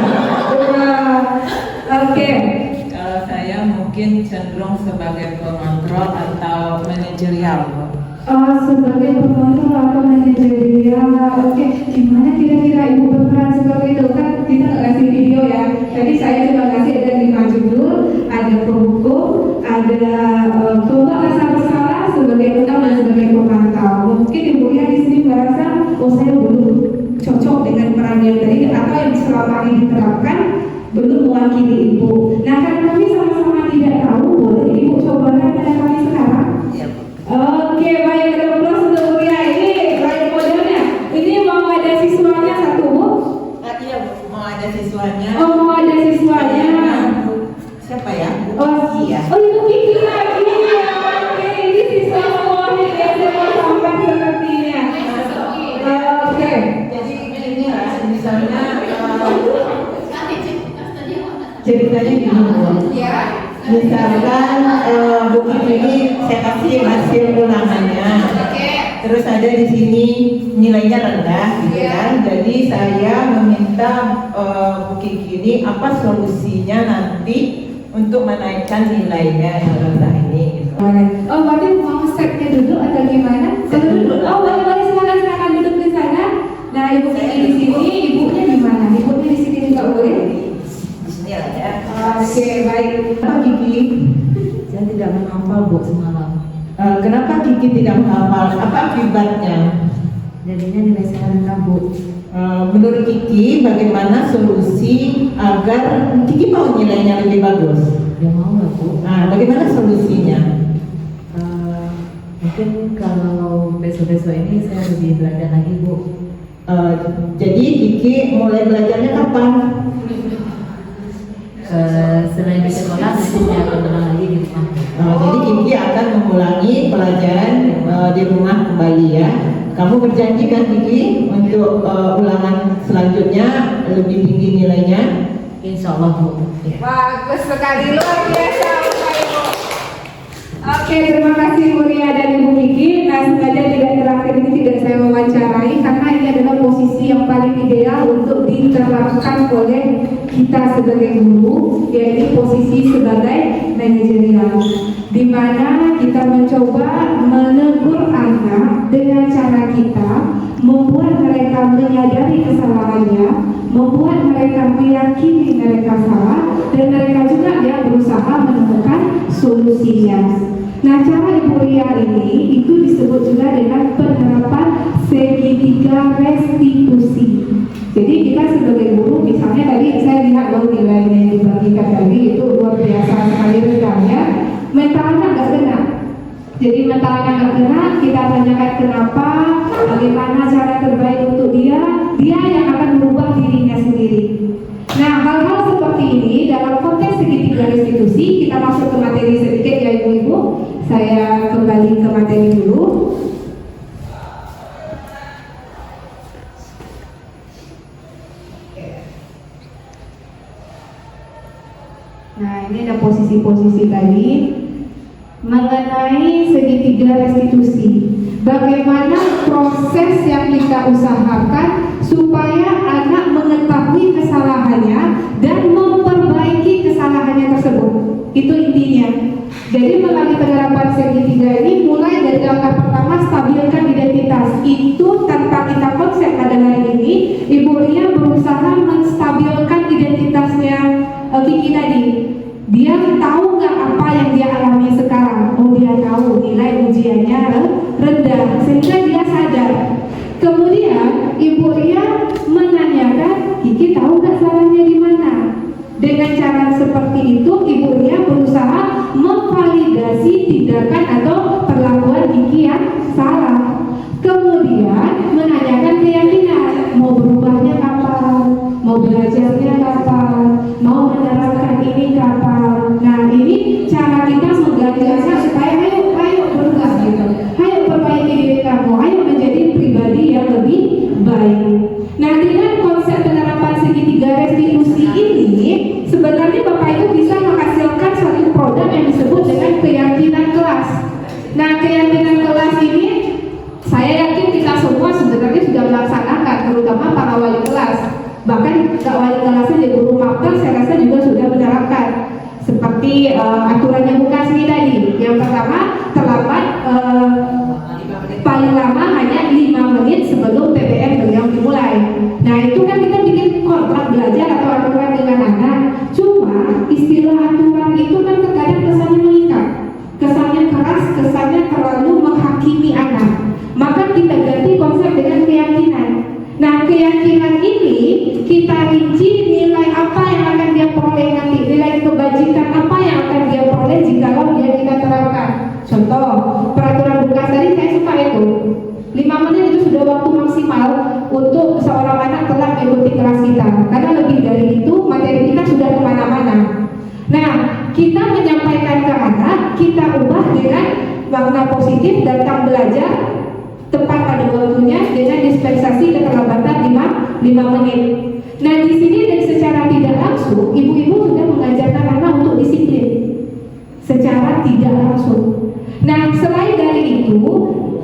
Oke. Kalau saya mungkin cenderung sebagai pengontrol atau manajerial. Sebagai pengontrol atau manajerial. Oke, gimana kira-kira Ibu berperan seperti itu? Kan kita nggak kasih video ya. Jadi saya cuma kasih ada 5 judul, ada penghukum, ada coba rasa bersalah sebagai pengawas dan sebagai pemantau. Mungkin Ibu ya di sini merasa, oh saya belum cocok dengan peran yang tadi atau yang selama ini diterapkan belum mewakili Ibu. Nah kan kami sama-sama tidak tahu, boleh Ibu cobakan pada kami sekarang. Oke, baik, ada plus untuk kuliah ini baik modelnya. Ini mau ada siswanya satu Bu? Iya, mau ada siswanya. Oh, mau ada siswanya. Siapa ya? Oh, Iya. oh itu Kiki lagi. Oke, ini siswa semuanya yang mau sampai sepertinya. Oke. Jadi ini ya, misalnya Ceritanya gini Bu. Misalkan buku ini saya kasih hasil ulangannya. Terus ada di sini nilainya rendah, gitu kan? Jadi saya meminta buku ini apa solusinya nanti untuk menaikkan nilainya yang rendah ini. Gitu. Oh, berarti mau stepnya duduk atau gimana? Duduk. Oh, boleh silakan duduk di sana. Nah, Ibu Kiki di sini, ibunya di mana? Ibunya di sini juga boleh. di sini ada. Oke, baik. Apa Kiki? Saya tidak menghafal Bu semalam. Kenapa Kiki tidak menghafal? Apa akibatnya? Jadinya nilai saya rendah Bu. Menurut Kiki, bagaimana solusi agar Kiki mau nilainya lebih bagus? Ya mau lah Bu. Nah, bagaimana solusinya? Mungkin kalau besok-besok ini saya lebih belajar lagi Bu. Jadi Kiki mulai belajarnya kapan? Selain di sekolah nanti saya akan ulang lagi di rumah. Jadi Kiki akan mengulangi pelajaran di rumah kembali ya. Kamu berjanji kan Kiki untuk ulangan selanjutnya lebih tinggi nilainya? Insya Allah Bu. Bagus sekali, luar biasa Bapak Ibu. Oke, terima kasih Bu Ria dan Ibu Kiki. Nah, sengaja tidak terakhir ini tidak saya wawancarai karena ini adalah posisi yang paling ideal untuk diterapkan oleh kita sebagai guru, yaitu posisi sebagai manajerial, di mana kita mencoba menegur anak dengan cara kita membuat mereka menyadari kesalahannya, membuat mereka meyakini mereka salah, dan mereka juga ya berusaha menemukan solusinya. Nah, cara Ibu Ria ini itu disebut juga dengan penerapan segitiga restitusi. Jadi kita sebagai guru, misalnya tadi saya lihat bahwa nilainya yang dibagikan tadi itu luar biasa sekali rendahnya, mentalnya nggak kena. Jadi mentalnya nggak kena, kita tanyakan kenapa, bagaimana cara terbaik untuk dia yang akan merubah dirinya sendiri. Nah, hal-hal seperti ini dalam konteks segitiga restitusi, kita masuk ke materi sedikit ya Ibu-Ibu. Saya kembali ke materi dulu. Nah, ini ada posisi-posisi tadi mengenai segitiga restitusi. Bagaimana proses yang kita usahakan supaya anak mengetahui kesalahannya dan memperbaiki kesalahannya tersebut. Itu intinya. Jadi melalui penerapan segitiga ini mulai dari langkah pertama stabilkan identitas. Itu tanpa kita konsep pada hari ini, Ibu Ria berusaha menstabilkan identitasnya Kiki tadi. Dia tahu nggak apa yang dia alami sekarang? Oh, dia tahu nilai ujiannya rendah, sehingga dia sadar. Kemudian Ibu Ria menanyakan, Kiki tahu nggak salahnya di mana? Dengan cara seperti itu, Ibu Ria berusaha memvalidasi tindakan atau perlakuan Kiki yang salah. Kemudian menanyakan keyakinan, mau berubahnya kapan, mau belajarnya kapan, mau menerapkan ini kapan. Nah, ini cara kita menggagasnya supaya ayo berubah gitu, ayo perbaiki diri kamu, ayo menjadi pribadi yang lebih baik. Nah, dengan konsep penerapan segitiga restitusi ini, sebenarnya Bapak Ibu bisa menghasilkan satu produk yang disebut dengan keyakinan kelas. Nah, keyakinan kelas ini saya yakin kita semua sebenarnya sudah melaksanakan, terutama para wali kelas. Bahkan Kak wali kelasnya di guru magang saya rasa juga sudah menerapkan. Seperti aturan yang bukan sini tadi. Yang pertama, terlambat paling lama hanya 5 menit sebelum PBM beliau dimulai. Nah, itu kan kita bikin kontrak belajar atau aturan dengan anak. Cuma istilah aturan itu kan terkadang kesannya mengikat, kesannya keras, kesannya terlalu menghakimi anak. Maka kita ganti konsep dengan keyakinan. Nah, keyakinan ini kita rinci nilai apa yang akan dia peroleh nanti, nilai kebajikan apa yang akan dia peroleh jikalau dia kita terapkan. Contoh, peraturan bukas tadi saya suka itu 5 menit itu sudah waktu maksimal untuk seorang anak telah mengikuti kelas kita. Karena lebih dari itu materi kita sudah kemana-mana. Nah, kita menyampaikan ke anak, kita ubah dengan makna positif, datang belajar tepat pada waktunya dengan dispensasi keterlambatan 5 menit. Nah, di sini dan secara tidak langsung ibu-ibu sudah mengajarkan anak untuk disiplin secara tidak langsung. Nah, selain dari itu,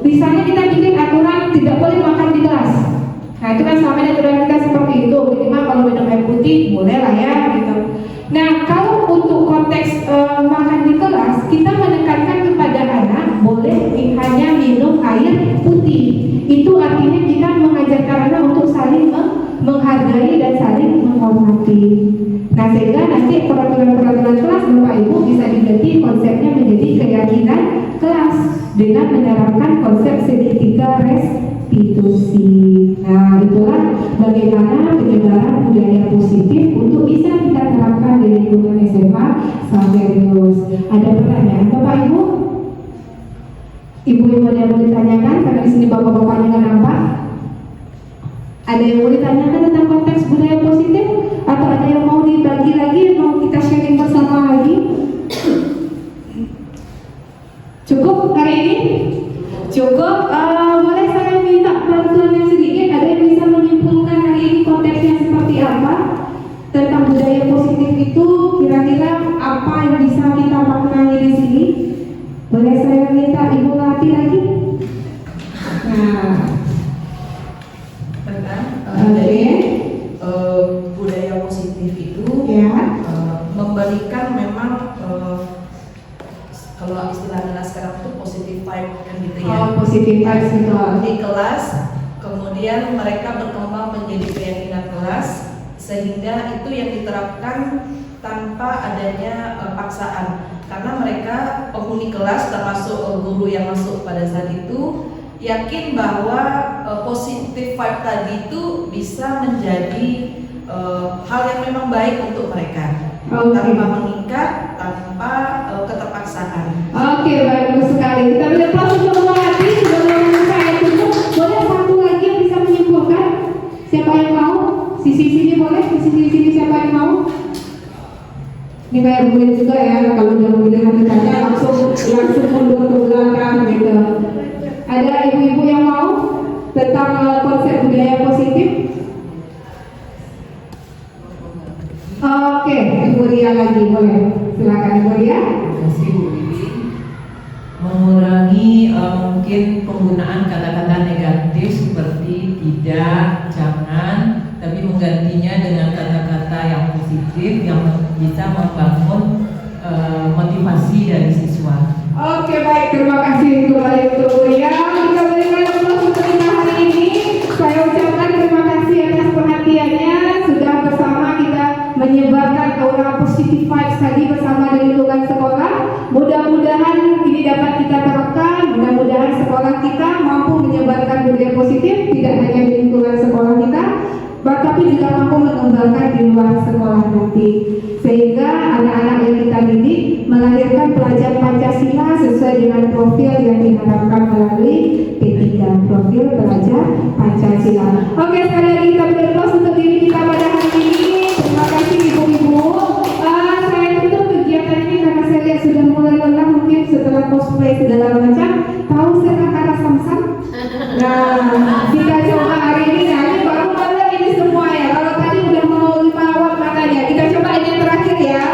misalnya kita bikin aturan tidak boleh makan di kelas. Nah, itu kan selama ini aturan kita seperti itu. Minimal kalau minum air putih boleh lah ya gitu. Nah, kalau untuk konteks makan di kelas, kita menekankan kepada anak boleh hanya minum air putih. Itu artinya kita mengajarkan anak untuk saling menghargai dan saling menghormati. Nah, sehingga nanti peraturan-peraturan kelas Bapak Ibu bisa diganti konsepnya menjadi keyakinan kelas dengan menerapkan konsep segitiga restitusi. Nah, itulah bagaimana penyebaran budaya positif untuk bisa kita terapkan di lingkungan SMA Samperius. Ada pertanyaan Bapak Ibu? Ibu-ibu ada yang mau ditanyakan? Karena di sini bapak-bapaknya nggak nampak. Ada yang mau ditanyakan tentang konteks budaya positif? Atau ada yang mau dibagi lagi, mau kita sharing bersama lagi? Cukup hari ini? Cukup. Boleh saya minta bantuan yang sedikit? Ada yang bisa menyimpulkan hari ini konteksnya seperti apa? Tentang budaya positif itu kira-kira apa yang bisa kita maknai di sini? Boleh saya minta Ibu latih lagi? Nah, jadi budaya positif itu ya. Memberikan memang kalau istilah anak sekarang itu positive vibe kan gitu ya. Oh, positive vibes itu. Di kelas, kemudian mereka berkembang menjadi keyakinan kelas, sehingga itu yang diterapkan tanpa adanya paksaan. Karena mereka penghuni kelas termasuk guru yang masuk pada saat itu yakin bahwa positive vibe tadi itu bisa menjadi hal yang memang baik untuk mereka. Tanpa mengikat, tanpa keterpaksaan. Oke, bagus sekali. Kita beri aplaus untuk Melati sebelum saya tutup. Boleh satu Ini kayak boleh juga ya, kalau udah mendengar ditanya langsung mundur ke belakang gitu. Ada ibu-ibu yang mau tentang konsep budaya positif? Oke, Ibu Ria lagi boleh. Silakan Ibu Ria. Terima kasih Bu Wiwi. Mengurangi mungkin penggunaan kata-kata negatif seperti tidak, jangan, tapi menggantinya dengan kata-kata yang positif yang bisa membangun motivasi dari siswa. Oke baik, terima kasih kembali untuk Bu Ria. Kita berikan aplaus untuk kita hari ini. Saya ucapkan terima kasih atas perhatiannya, sudah bersama kita menyebarkan aura positif vibes tadi bersama di lingkungan sekolah. Mudah-mudahan ini dapat kita terapkan, mudah-mudahan sekolah kita mampu menyebarkan budaya positif tidak hanya di lingkungan sekolah kita, tapi juga mampu mengembangkan di luar sekolah nanti, sehingga anak-anak yang kita didik melahirkan pelajar Pancasila sesuai dengan profil yang diharapkan melalui P3, profil pelajar Pancasila. Oke, sekali lagi kita berdoa untuk diri kita pada hari ini. Terima kasih ibu-ibu. Saya tutup kegiatan ini karena saya lihat sudah mulai lelah, mungkin setelah cosplay segala macam. Tahu saya Kara Samsam? Nah, kita coba hari ini. Nah, ini baru mulai ini semua ya. Kalau tadi udah mau 5 awal matanya, kita coba ini terakhir ya.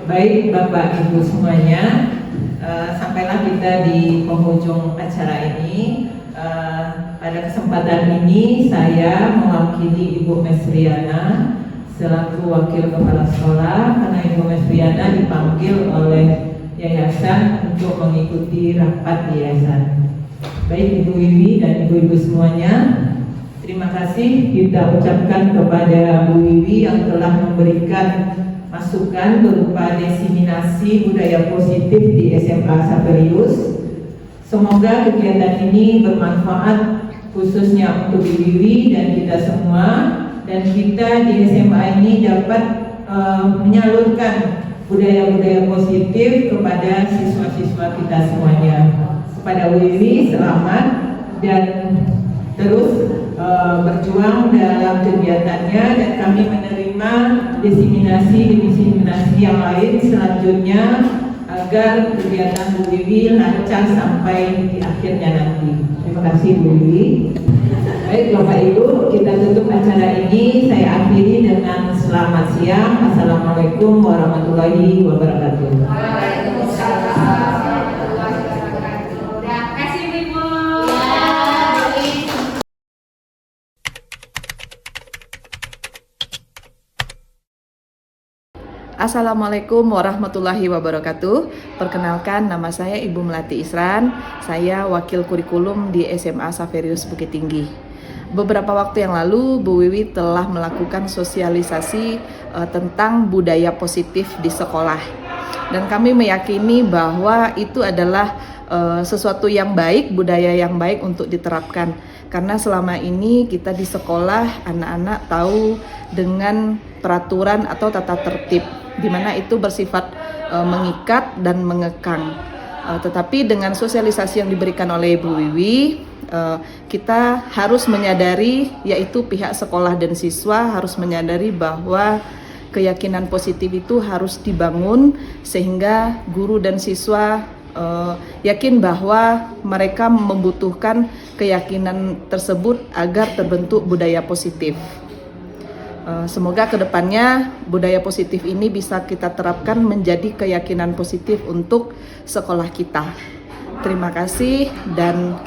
Baik Bapak Ibu semuanya, sampailah kita di penghujung acara ini. Pada kesempatan ini saya mewakili Ibu Mesriana selaku Wakil Kepala Sekolah, karena Ibu Mesriana dipanggil oleh Yayasan untuk mengikuti rapat di Yayasan. Baik Ibu Wiwi dan Ibu-Ibu semuanya, terima kasih kita ucapkan kepada Bu Wiwi yang telah memberikan masukan berupa diseminasi budaya positif di SMA Saperius. Semoga kegiatan ini bermanfaat khususnya untuk Bu Wiwi dan kita semua, dan kita di SMA ini dapat menyalurkan budaya-budaya positif kepada siswa-siswa kita semuanya. Kepada Bu Wiwi selamat dan terus berjuang dalam kegiatannya, dan kami menerima diseminasi yang lain selanjutnya agar kegiatan Bu Wiwi lancar sampai di akhirnya nanti. Terima kasih Bu Wiwi. Baik Bapak Ibu, kita tutup acara ini. Saya akhiri dengan selamat siang. Assalamualaikum warahmatullahi wabarakatuh. Assalamualaikum warahmatullahi wabarakatuh. Perkenalkan, nama saya Ibu Melati Isran. Saya wakil kurikulum di SMA Xaverius Bukit Tinggi. Beberapa waktu yang lalu, Bu Wiwi telah melakukan sosialisasi tentang budaya positif di sekolah. Dan kami meyakini bahwa itu adalah sesuatu yang baik, budaya yang baik untuk diterapkan. Karena selama ini kita di sekolah, anak-anak tahu dengan peraturan atau tata tertib, di mana itu bersifat mengikat dan mengekang. Tetapi dengan sosialisasi yang diberikan oleh Ibu Wiwi, kita harus menyadari, yaitu pihak sekolah dan siswa harus menyadari bahwa keyakinan positif itu harus dibangun sehingga guru dan siswa yakin bahwa mereka membutuhkan keyakinan tersebut agar terbentuk budaya positif. Semoga kedepannya budaya positif ini bisa kita terapkan menjadi keyakinan positif untuk sekolah kita. Terima kasih dan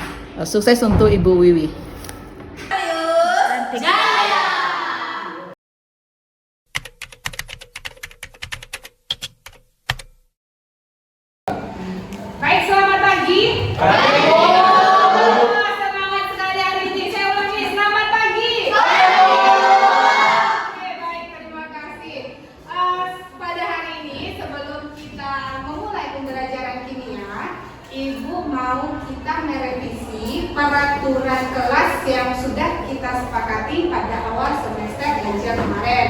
sukses untuk Ibu Wiwi. Baik, selamat pagi. Semangat sekali hari ini. Saya ulangi, selamat pagi. Oke, baik, terima kasih. Pada hari ini, sebelum kita memulai pembelajaran kimia, Ibu mau kita merevisi peraturan kelas yang sudah kita sepakati pada awal semester belajar kemarin.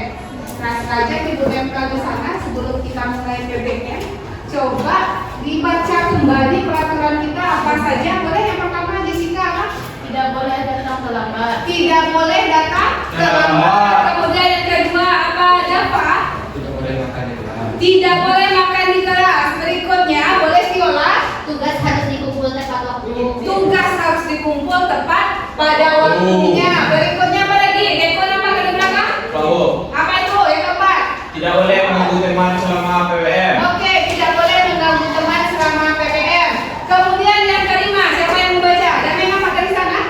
Nah, sengaja Ibu nempel di sana sebelum kita mulai PBM. Coba dibaca kembali peraturan kita apa saja. Boleh yang pertama Jessica apa? Tidak boleh datang terlambat. Tidak boleh datang terlambat. Kemudian yang kedua apa Dava? Tidak boleh makan di kelas. Tidak boleh makan di kelas. Berikutnya boleh Viola? Tugas harus dikumpul tepat waktu. Tugas harus dikumpul tepat pada waktunya. Berikutnya apa lagi? Deko nama ke belakang? Tahu. Apa itu? Yang keempat? Tidak boleh mengganggu teman selama PPM. Oke, tidak boleh mengganggu teman selama PPM. Kemudian yang kelima, siapa yang membaca? Dan memang apa dari sana?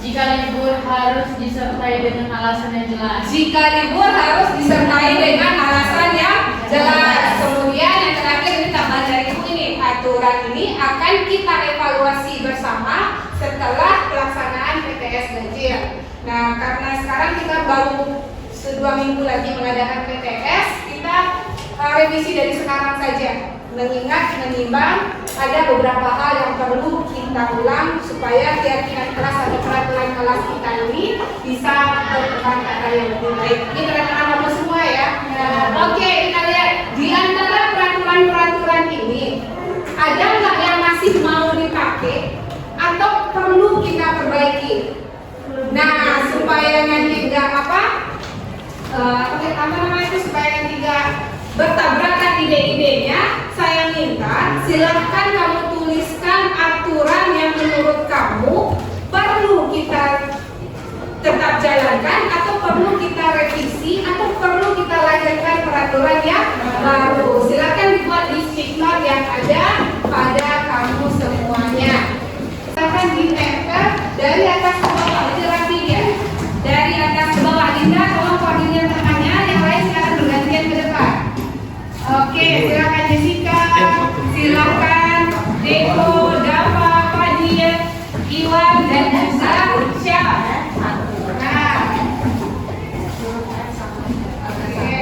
Jika libur harus disertai dengan alasan yang jelas. Jika libur harus disertai dengan alasan yang jelas. Kemudian yang terakhir ini tambahan dari Ibu ini, aturan ini akan kita evaluasi bersama setelah pelaksanaan PTS ganjil. Nah, karena sekarang kita baru 2 minggu lagi mengadakan PTS, kita revisi dari sekarang saja, mengingat, menimbang ada beberapa hal yang perlu kita ulang supaya keyakinan kelas atau peraturan kelas kita ini bisa berkembang ke arah yang lebih baik. Ini teman-teman apa semua ya? Oke, kita lihat di antara peraturan-peraturan ini ada nggak yang masih mau dipakai atau perlu kita perbaiki? Nah, supaya nanti nggak supaya tidak bertabrakan ide-idenya, saya minta silahkan kamu tuliskan aturan yang menurut kamu perlu kita tetap jalankan atau perlu kita revisi atau perlu kita lahirkan peraturan yang baru. Silahkan dibuat di stiker yang ada pada kamu semuanya. Silahkan ditempel dari atas ke bawah, itu rapi ya. Dari atas ke bawah. Dinda, tolong koordinir temannya, yang lain silakan bergantian ke depan. Oke, silakan Jessica, silakan Deko, Dava, Fadil, Iwan, dan juga Syah. Nah, oke.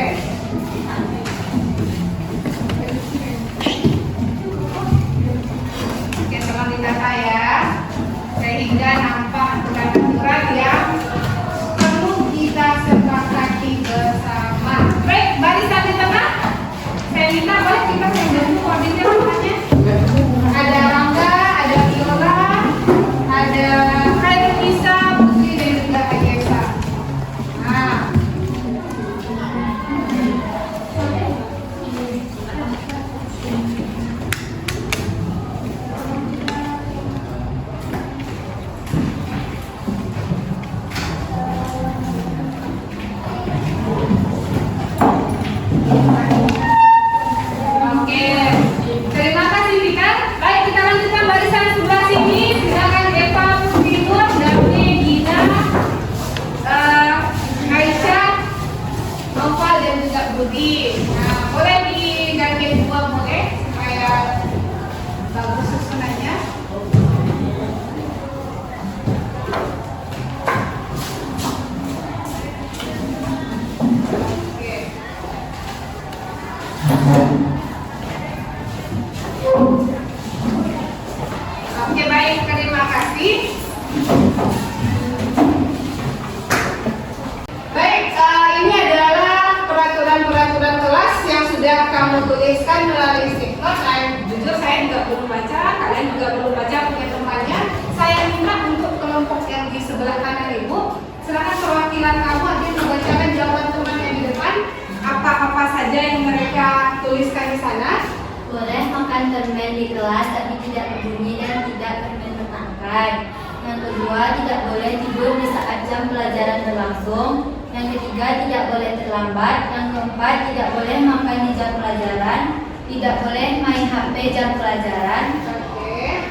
makan permen di kelas tapi tidak berbunyi dan tidak permen bertangkai. Yang kedua, tidak boleh tidur di saat jam pelajaran berlangsung. Yang ketiga, tidak boleh terlambat. Yang keempat, tidak boleh makan di jam pelajaran. Tidak boleh main HP jam pelajaran.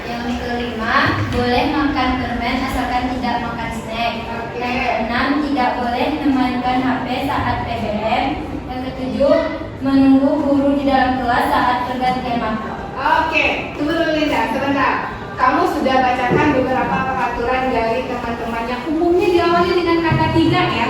Yang kelima, boleh makan permen asalkan tidak makan snack. Yang keenam, tidak boleh memainkan HP saat PBM. Yang ketujuh, menunggu guru di dalam kelas saat pergantian waktu. Oke, tunggu dulu Linda, sebentar. Kamu sudah bacakan beberapa peraturan dari teman-teman yang umumnya diawali dengan kata tidak ya.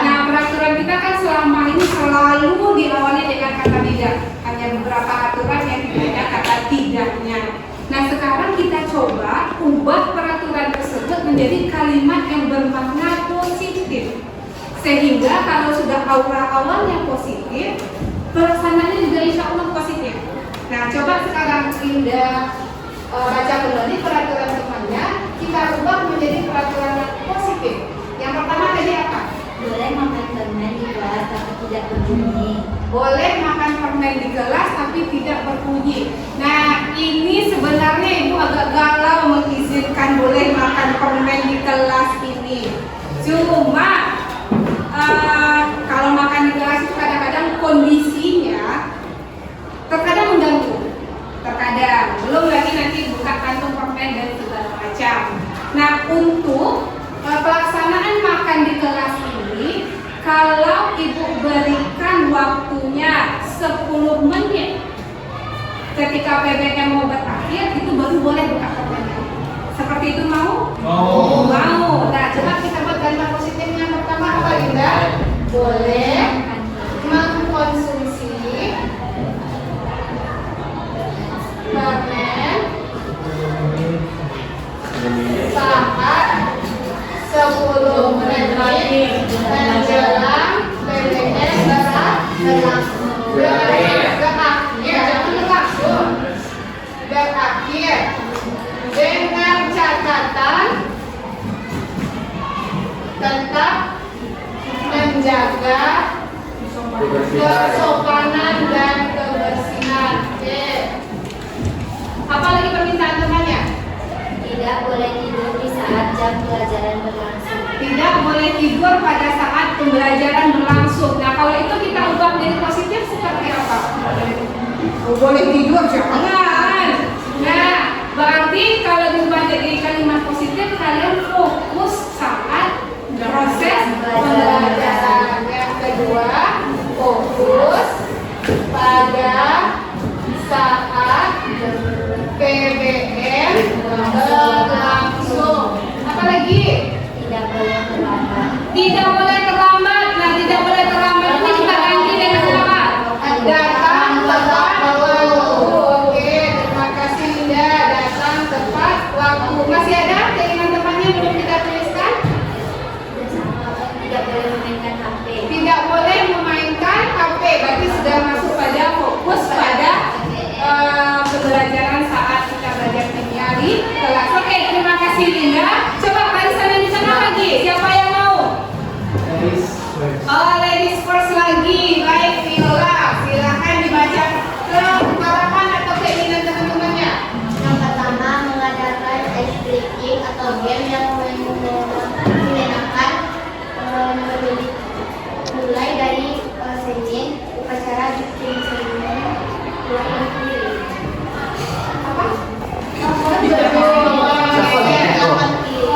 Nah, peraturan kita kan selama ini selalu diawali dengan kata tidak. Hanya beberapa aturan yang tidak ada kata tidaknya. Nah, sekarang kita coba ubah peraturan tersebut menjadi kalimat yang bermakna positif. Sehingga kalau sudah aura awalnya positif, pelaksanaannya juga insya Allah positif. Nah, coba sekarang Linda baca kembali peraturan temannya, kita ubah menjadi peraturan yang positif. Yang pertama tadi apa? Boleh makan permen di kelas tapi tidak berbunyi. Boleh makan permen di kelas tapi tidak berbunyi. Nah, ini sebenarnya Ibu agak galau mengizinkan boleh makan permen di kelas ini. Cuma kalau makan di kelas itu kadang-kadang kondisinya terkadang mengganggu. Terkadang, belum lagi nanti buka kantung permen dan segala macam. Nah, untuk pelaksanaan makan di kelas ini, kalau Ibu berikan waktunya 10 menit ketika PBM mau berakhir, itu baru boleh buka permennya. Seperti itu mau? Mau. Nah, coba kita buat kalimat positifnya. Pertama apa, Linda? Boleh mengkonsumsi permen saat 10 menit menjelang PBM berakhir dengan catatan tetap menjaga kesopanan dan kebersihan. Apa lagi permintaan temannya? Tidak boleh tidur di saat jam pelajaran berlangsung. Tidak boleh tidur pada saat pembelajaran berlangsung. Nah, kalau itu kita ubah menjadi positif seperti apa? Boleh tidur, jangan. Nah, berarti kalau diubah jadi kalimat positif, kalian fokus saat proses pembelajaran. Yang kedua, fokus pada saat PBM berlangsung. Apa lagi? Tidak boleh terlambat. Tidak boleh terlambat. Nah, tidak boleh terlambat ini kita ganti dengan apa? Datang tepat waktu. Oke, terima kasih Linda. Datang tepat waktu. Masih ada keinginan temannya belum kita tuliskan? Tidak boleh memainkan HP. Tidak boleh memainkan HP. Berarti sudah masuk pada fokus pada pembelajaran saat kita belajar kimia di kelas. Oke, terima kasih Linda. Coba barisan yang di sana lagi. Siapa yang mau? Oh, ladies first lagi. Baik, Viola. Silakan dibaca harapan atau keinginan teman-temannya. Yang pertama, mengadakan ice breaking atau game yang menyenangkan, mulai dari singing, upacara bikin cermin, buatan sendiri. Apa?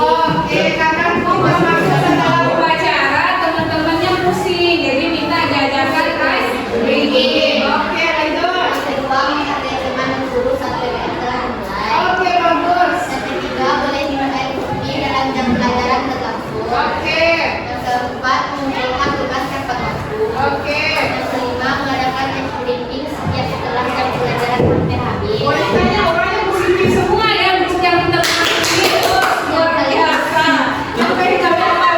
Oke, karena sudah masuk ke dalam upacara, teman-temannya pusing, jadi minta diajarkan ice breaking. Oke, lanjut. Yang kedua, menghargai teman dan guru saat PBM telah dimulai. Oke, bagus. Yang ketiga, boleh minum air putih dalam jam pelajaran berlangsung. Oke. Yang keempat, mengumpulkan tugas tepat waktu. Oke. Yang kelima, mengadakan ice breaking setiap setelah jam pelajaran hampir habis. Boleh tanya orangnya positif semua ya, yang teman-teman luar biasa. Sampai tidak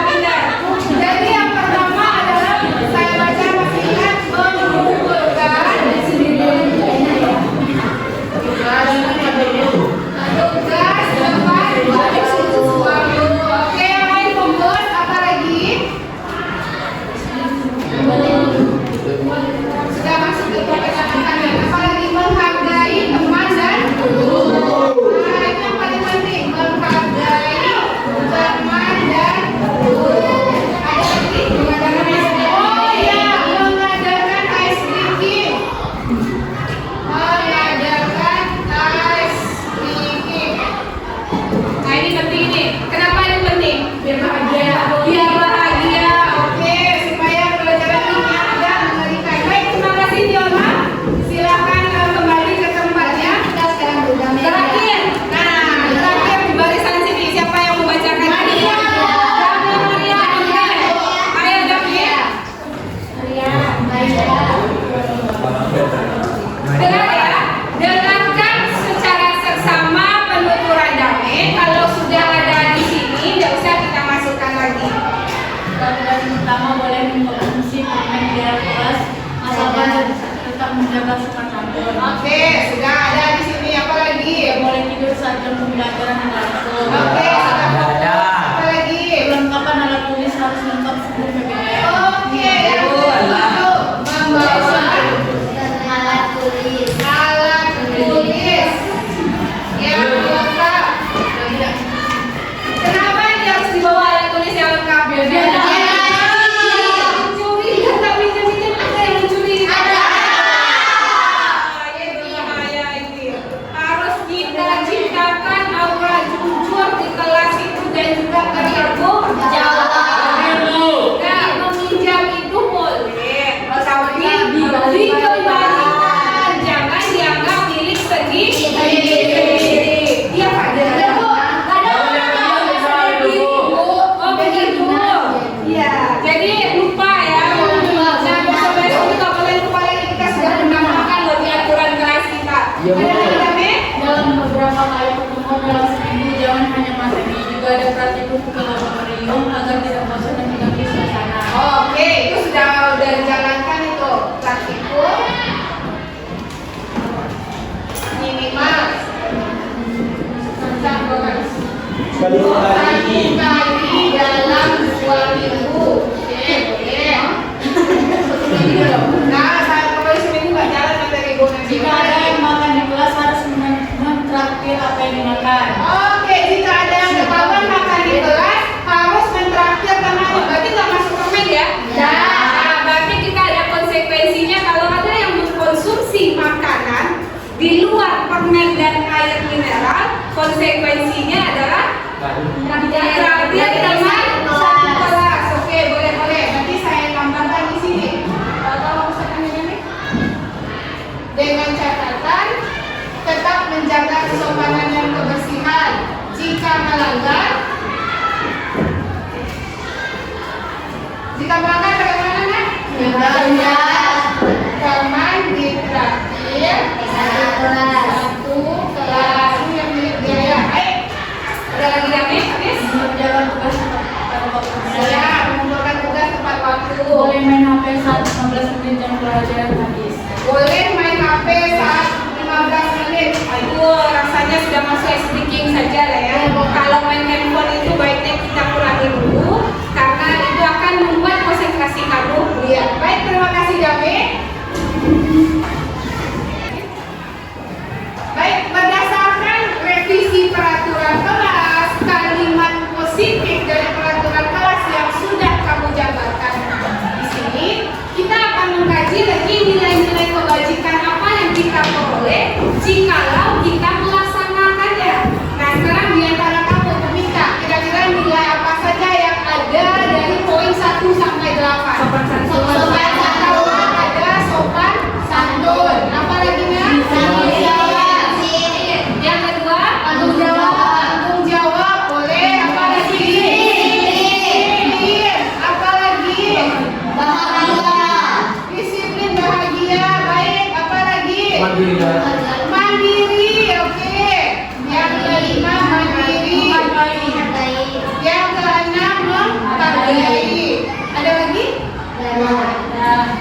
benar. Jadi yang pertama adalah saya baca masih ingat mengumpulkan tugas tepat waktu. Oke, yang lain pembos apa lagi? Sudah masuk ke perkataan apalagi menghargai teman Dalam beberapa kali pertemuan dalam seminggu, jangan hanya materi, juga ada praktikum ke laboratorium agar tidak bosan dan mengerti suasana. Oke, itu sudah dijalankan itu praktikum minimal Sekali kali dalam 2 minggu. Oke, boleh. Nah, kalau seminggu nggak jalan materi bonus. Jika ada yang makan di kelas harus mentraktir apa yang dimakan. Oke, jika ada yang ketahuan makan di kelas harus mentraktir temannya. Berarti nggak masuk permen ya? Nah, berarti kita ada konsekuensinya kalau ada yang mengkonsumsi makanan di luar permen dan air mineral, konsekuensinya adalah traktir teman satu kelas. Oke, boleh. Nanti saya tambahkan di sini. Tolong misalkan ini dengan catatan tetap menjaga kesopanan dan kebersihan. Jika melanggar bagaimana nak? Teman ditraktir satu kelas yang milik biaya. Ada lagi Dami? Habis? Berjalan tugas pada waktu. Saya mengumpulkan tugas tepat waktu. Boleh main HP saat 15 menit jam pelajaran habis. Boleh main HP saat 15 menit. Aduh, rasanya sudah masuk speaking saja lah ya. Kalau main handphone itu baiknya kita kurangi dulu karena itu akan membuat konsentrasi kamu. Iya. Baik, terima kasih Dami. Baik, berdasarkan revisi peraturan kelas, kalimat positif dari peraturan kelas yang sudah kamu jabarkan di sini, kita akan mengkaji lagi nilai-nilai kebajikan apa yang kita peroleh jikalau kita melaksanakannya. Nah, sekarang di antara kamu meminta kira-kira nilai apa saja yang ada dari poin 1 sampai 8. Sopan santun. Ada sopan santun. Apa lagi nih? Yang kedua, tanggung jawab boleh. Apa lagi? Disiplin. Apa lagi? Disiplin, bahagia. Baik. Apa lagi? Mandiri. Oke. Yang kelima mandiri. Yang keenam menghargai. Ada lagi?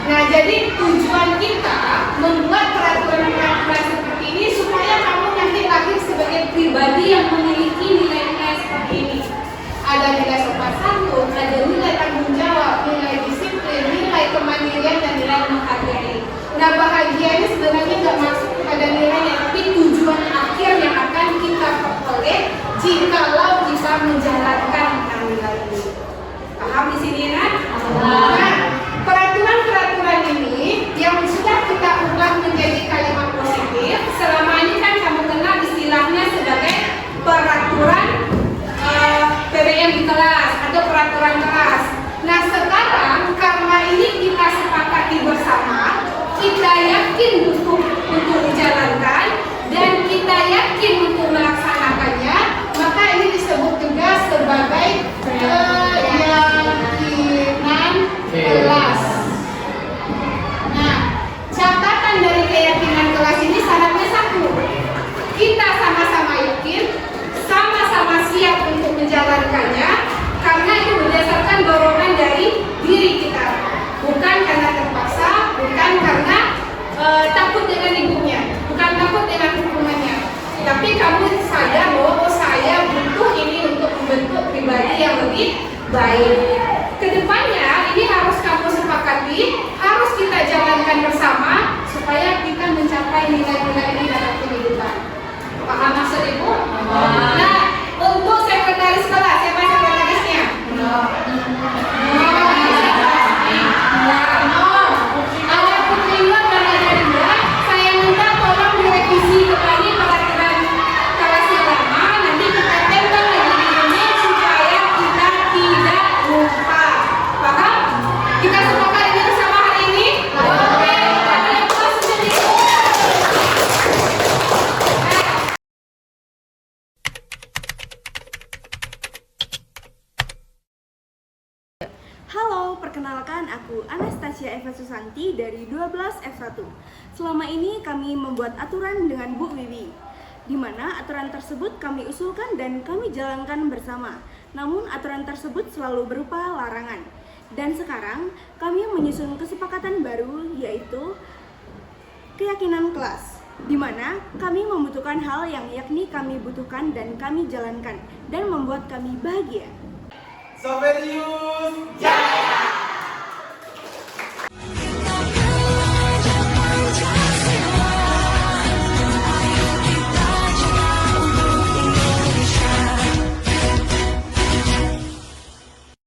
Nah, jadi tujuan kita membuat peraturan-peraturan seperti ini supaya kamu nanti lahir sebagai pribadi yang memiliki nilai-nilai seperti ini. Ada nilai sopan santun, ada nilai tanggung jawab, nilai disiplin, nilai kemandirian, dan nilai menghargai. Nah, bahagia ini sebenarnya nggak masuk pada nilainya, tapi tujuan akhir yang akan kita peroleh jikalau kita menjalankan nilai ini. Paham di sini kan? Nah, peraturan-peraturan ini yang sudah kita ubah menjadi kalimat positif, selama ini kan kamu kenal istilahnya sebagai peraturan PBM di kelas atau peraturan kelas. Nah, sekarang karena ini kita sepakati bersama, kita yakin untuk dijalankan dan kita yakin untuk melaksanakannya, maka ini disebut juga sebagai keyakinan kelas. Nah, catatan dari keyakinan kelas ini syaratnya satu, kita sama-sama yakin, sama-sama siap untuk menjalankannya, karena itu berdasarkan dorongan dari diri kita, bukan karena terpaksa, bukan karena takut dengan ibunya, bukan takut dengan hukumannya, tapi kamu sadar bahwa saya butuh ini untuk membentuk pribadi yang lebih baik. Kedepannya ini harus kamu sepakati, harus kita jalankan bersama supaya kita mencapai nilai-nilai ini dalam kehidupan. Paham maksud ibu? Nah, untuk sekretaris kelas, siapa sekretarisnya? Ada Putri Nur dan ada Dinda. Saya minta tolong direvisi kembali peraturan kelas yang lama. Nanti kita tempel lagi di sini supaya kita tidak lupa. Paham? Kita sepakat bersama hari ini? Oke. Kami yang kelas sendiri. Halo, perkenalkan aku Anastasia Eva Susanti dari 12F1. Selama ini kami membuat aturan dengan Bu Wiwi, di mana aturan tersebut kami usulkan dan kami jalankan bersama. Namun aturan tersebut selalu berupa larangan. Dan sekarang kami menyusun kesepakatan baru, yaitu keyakinan kelas, di mana kami membutuhkan hal yang yakni kami butuhkan dan kami jalankan dan membuat kami bahagia. Saverius Jaya!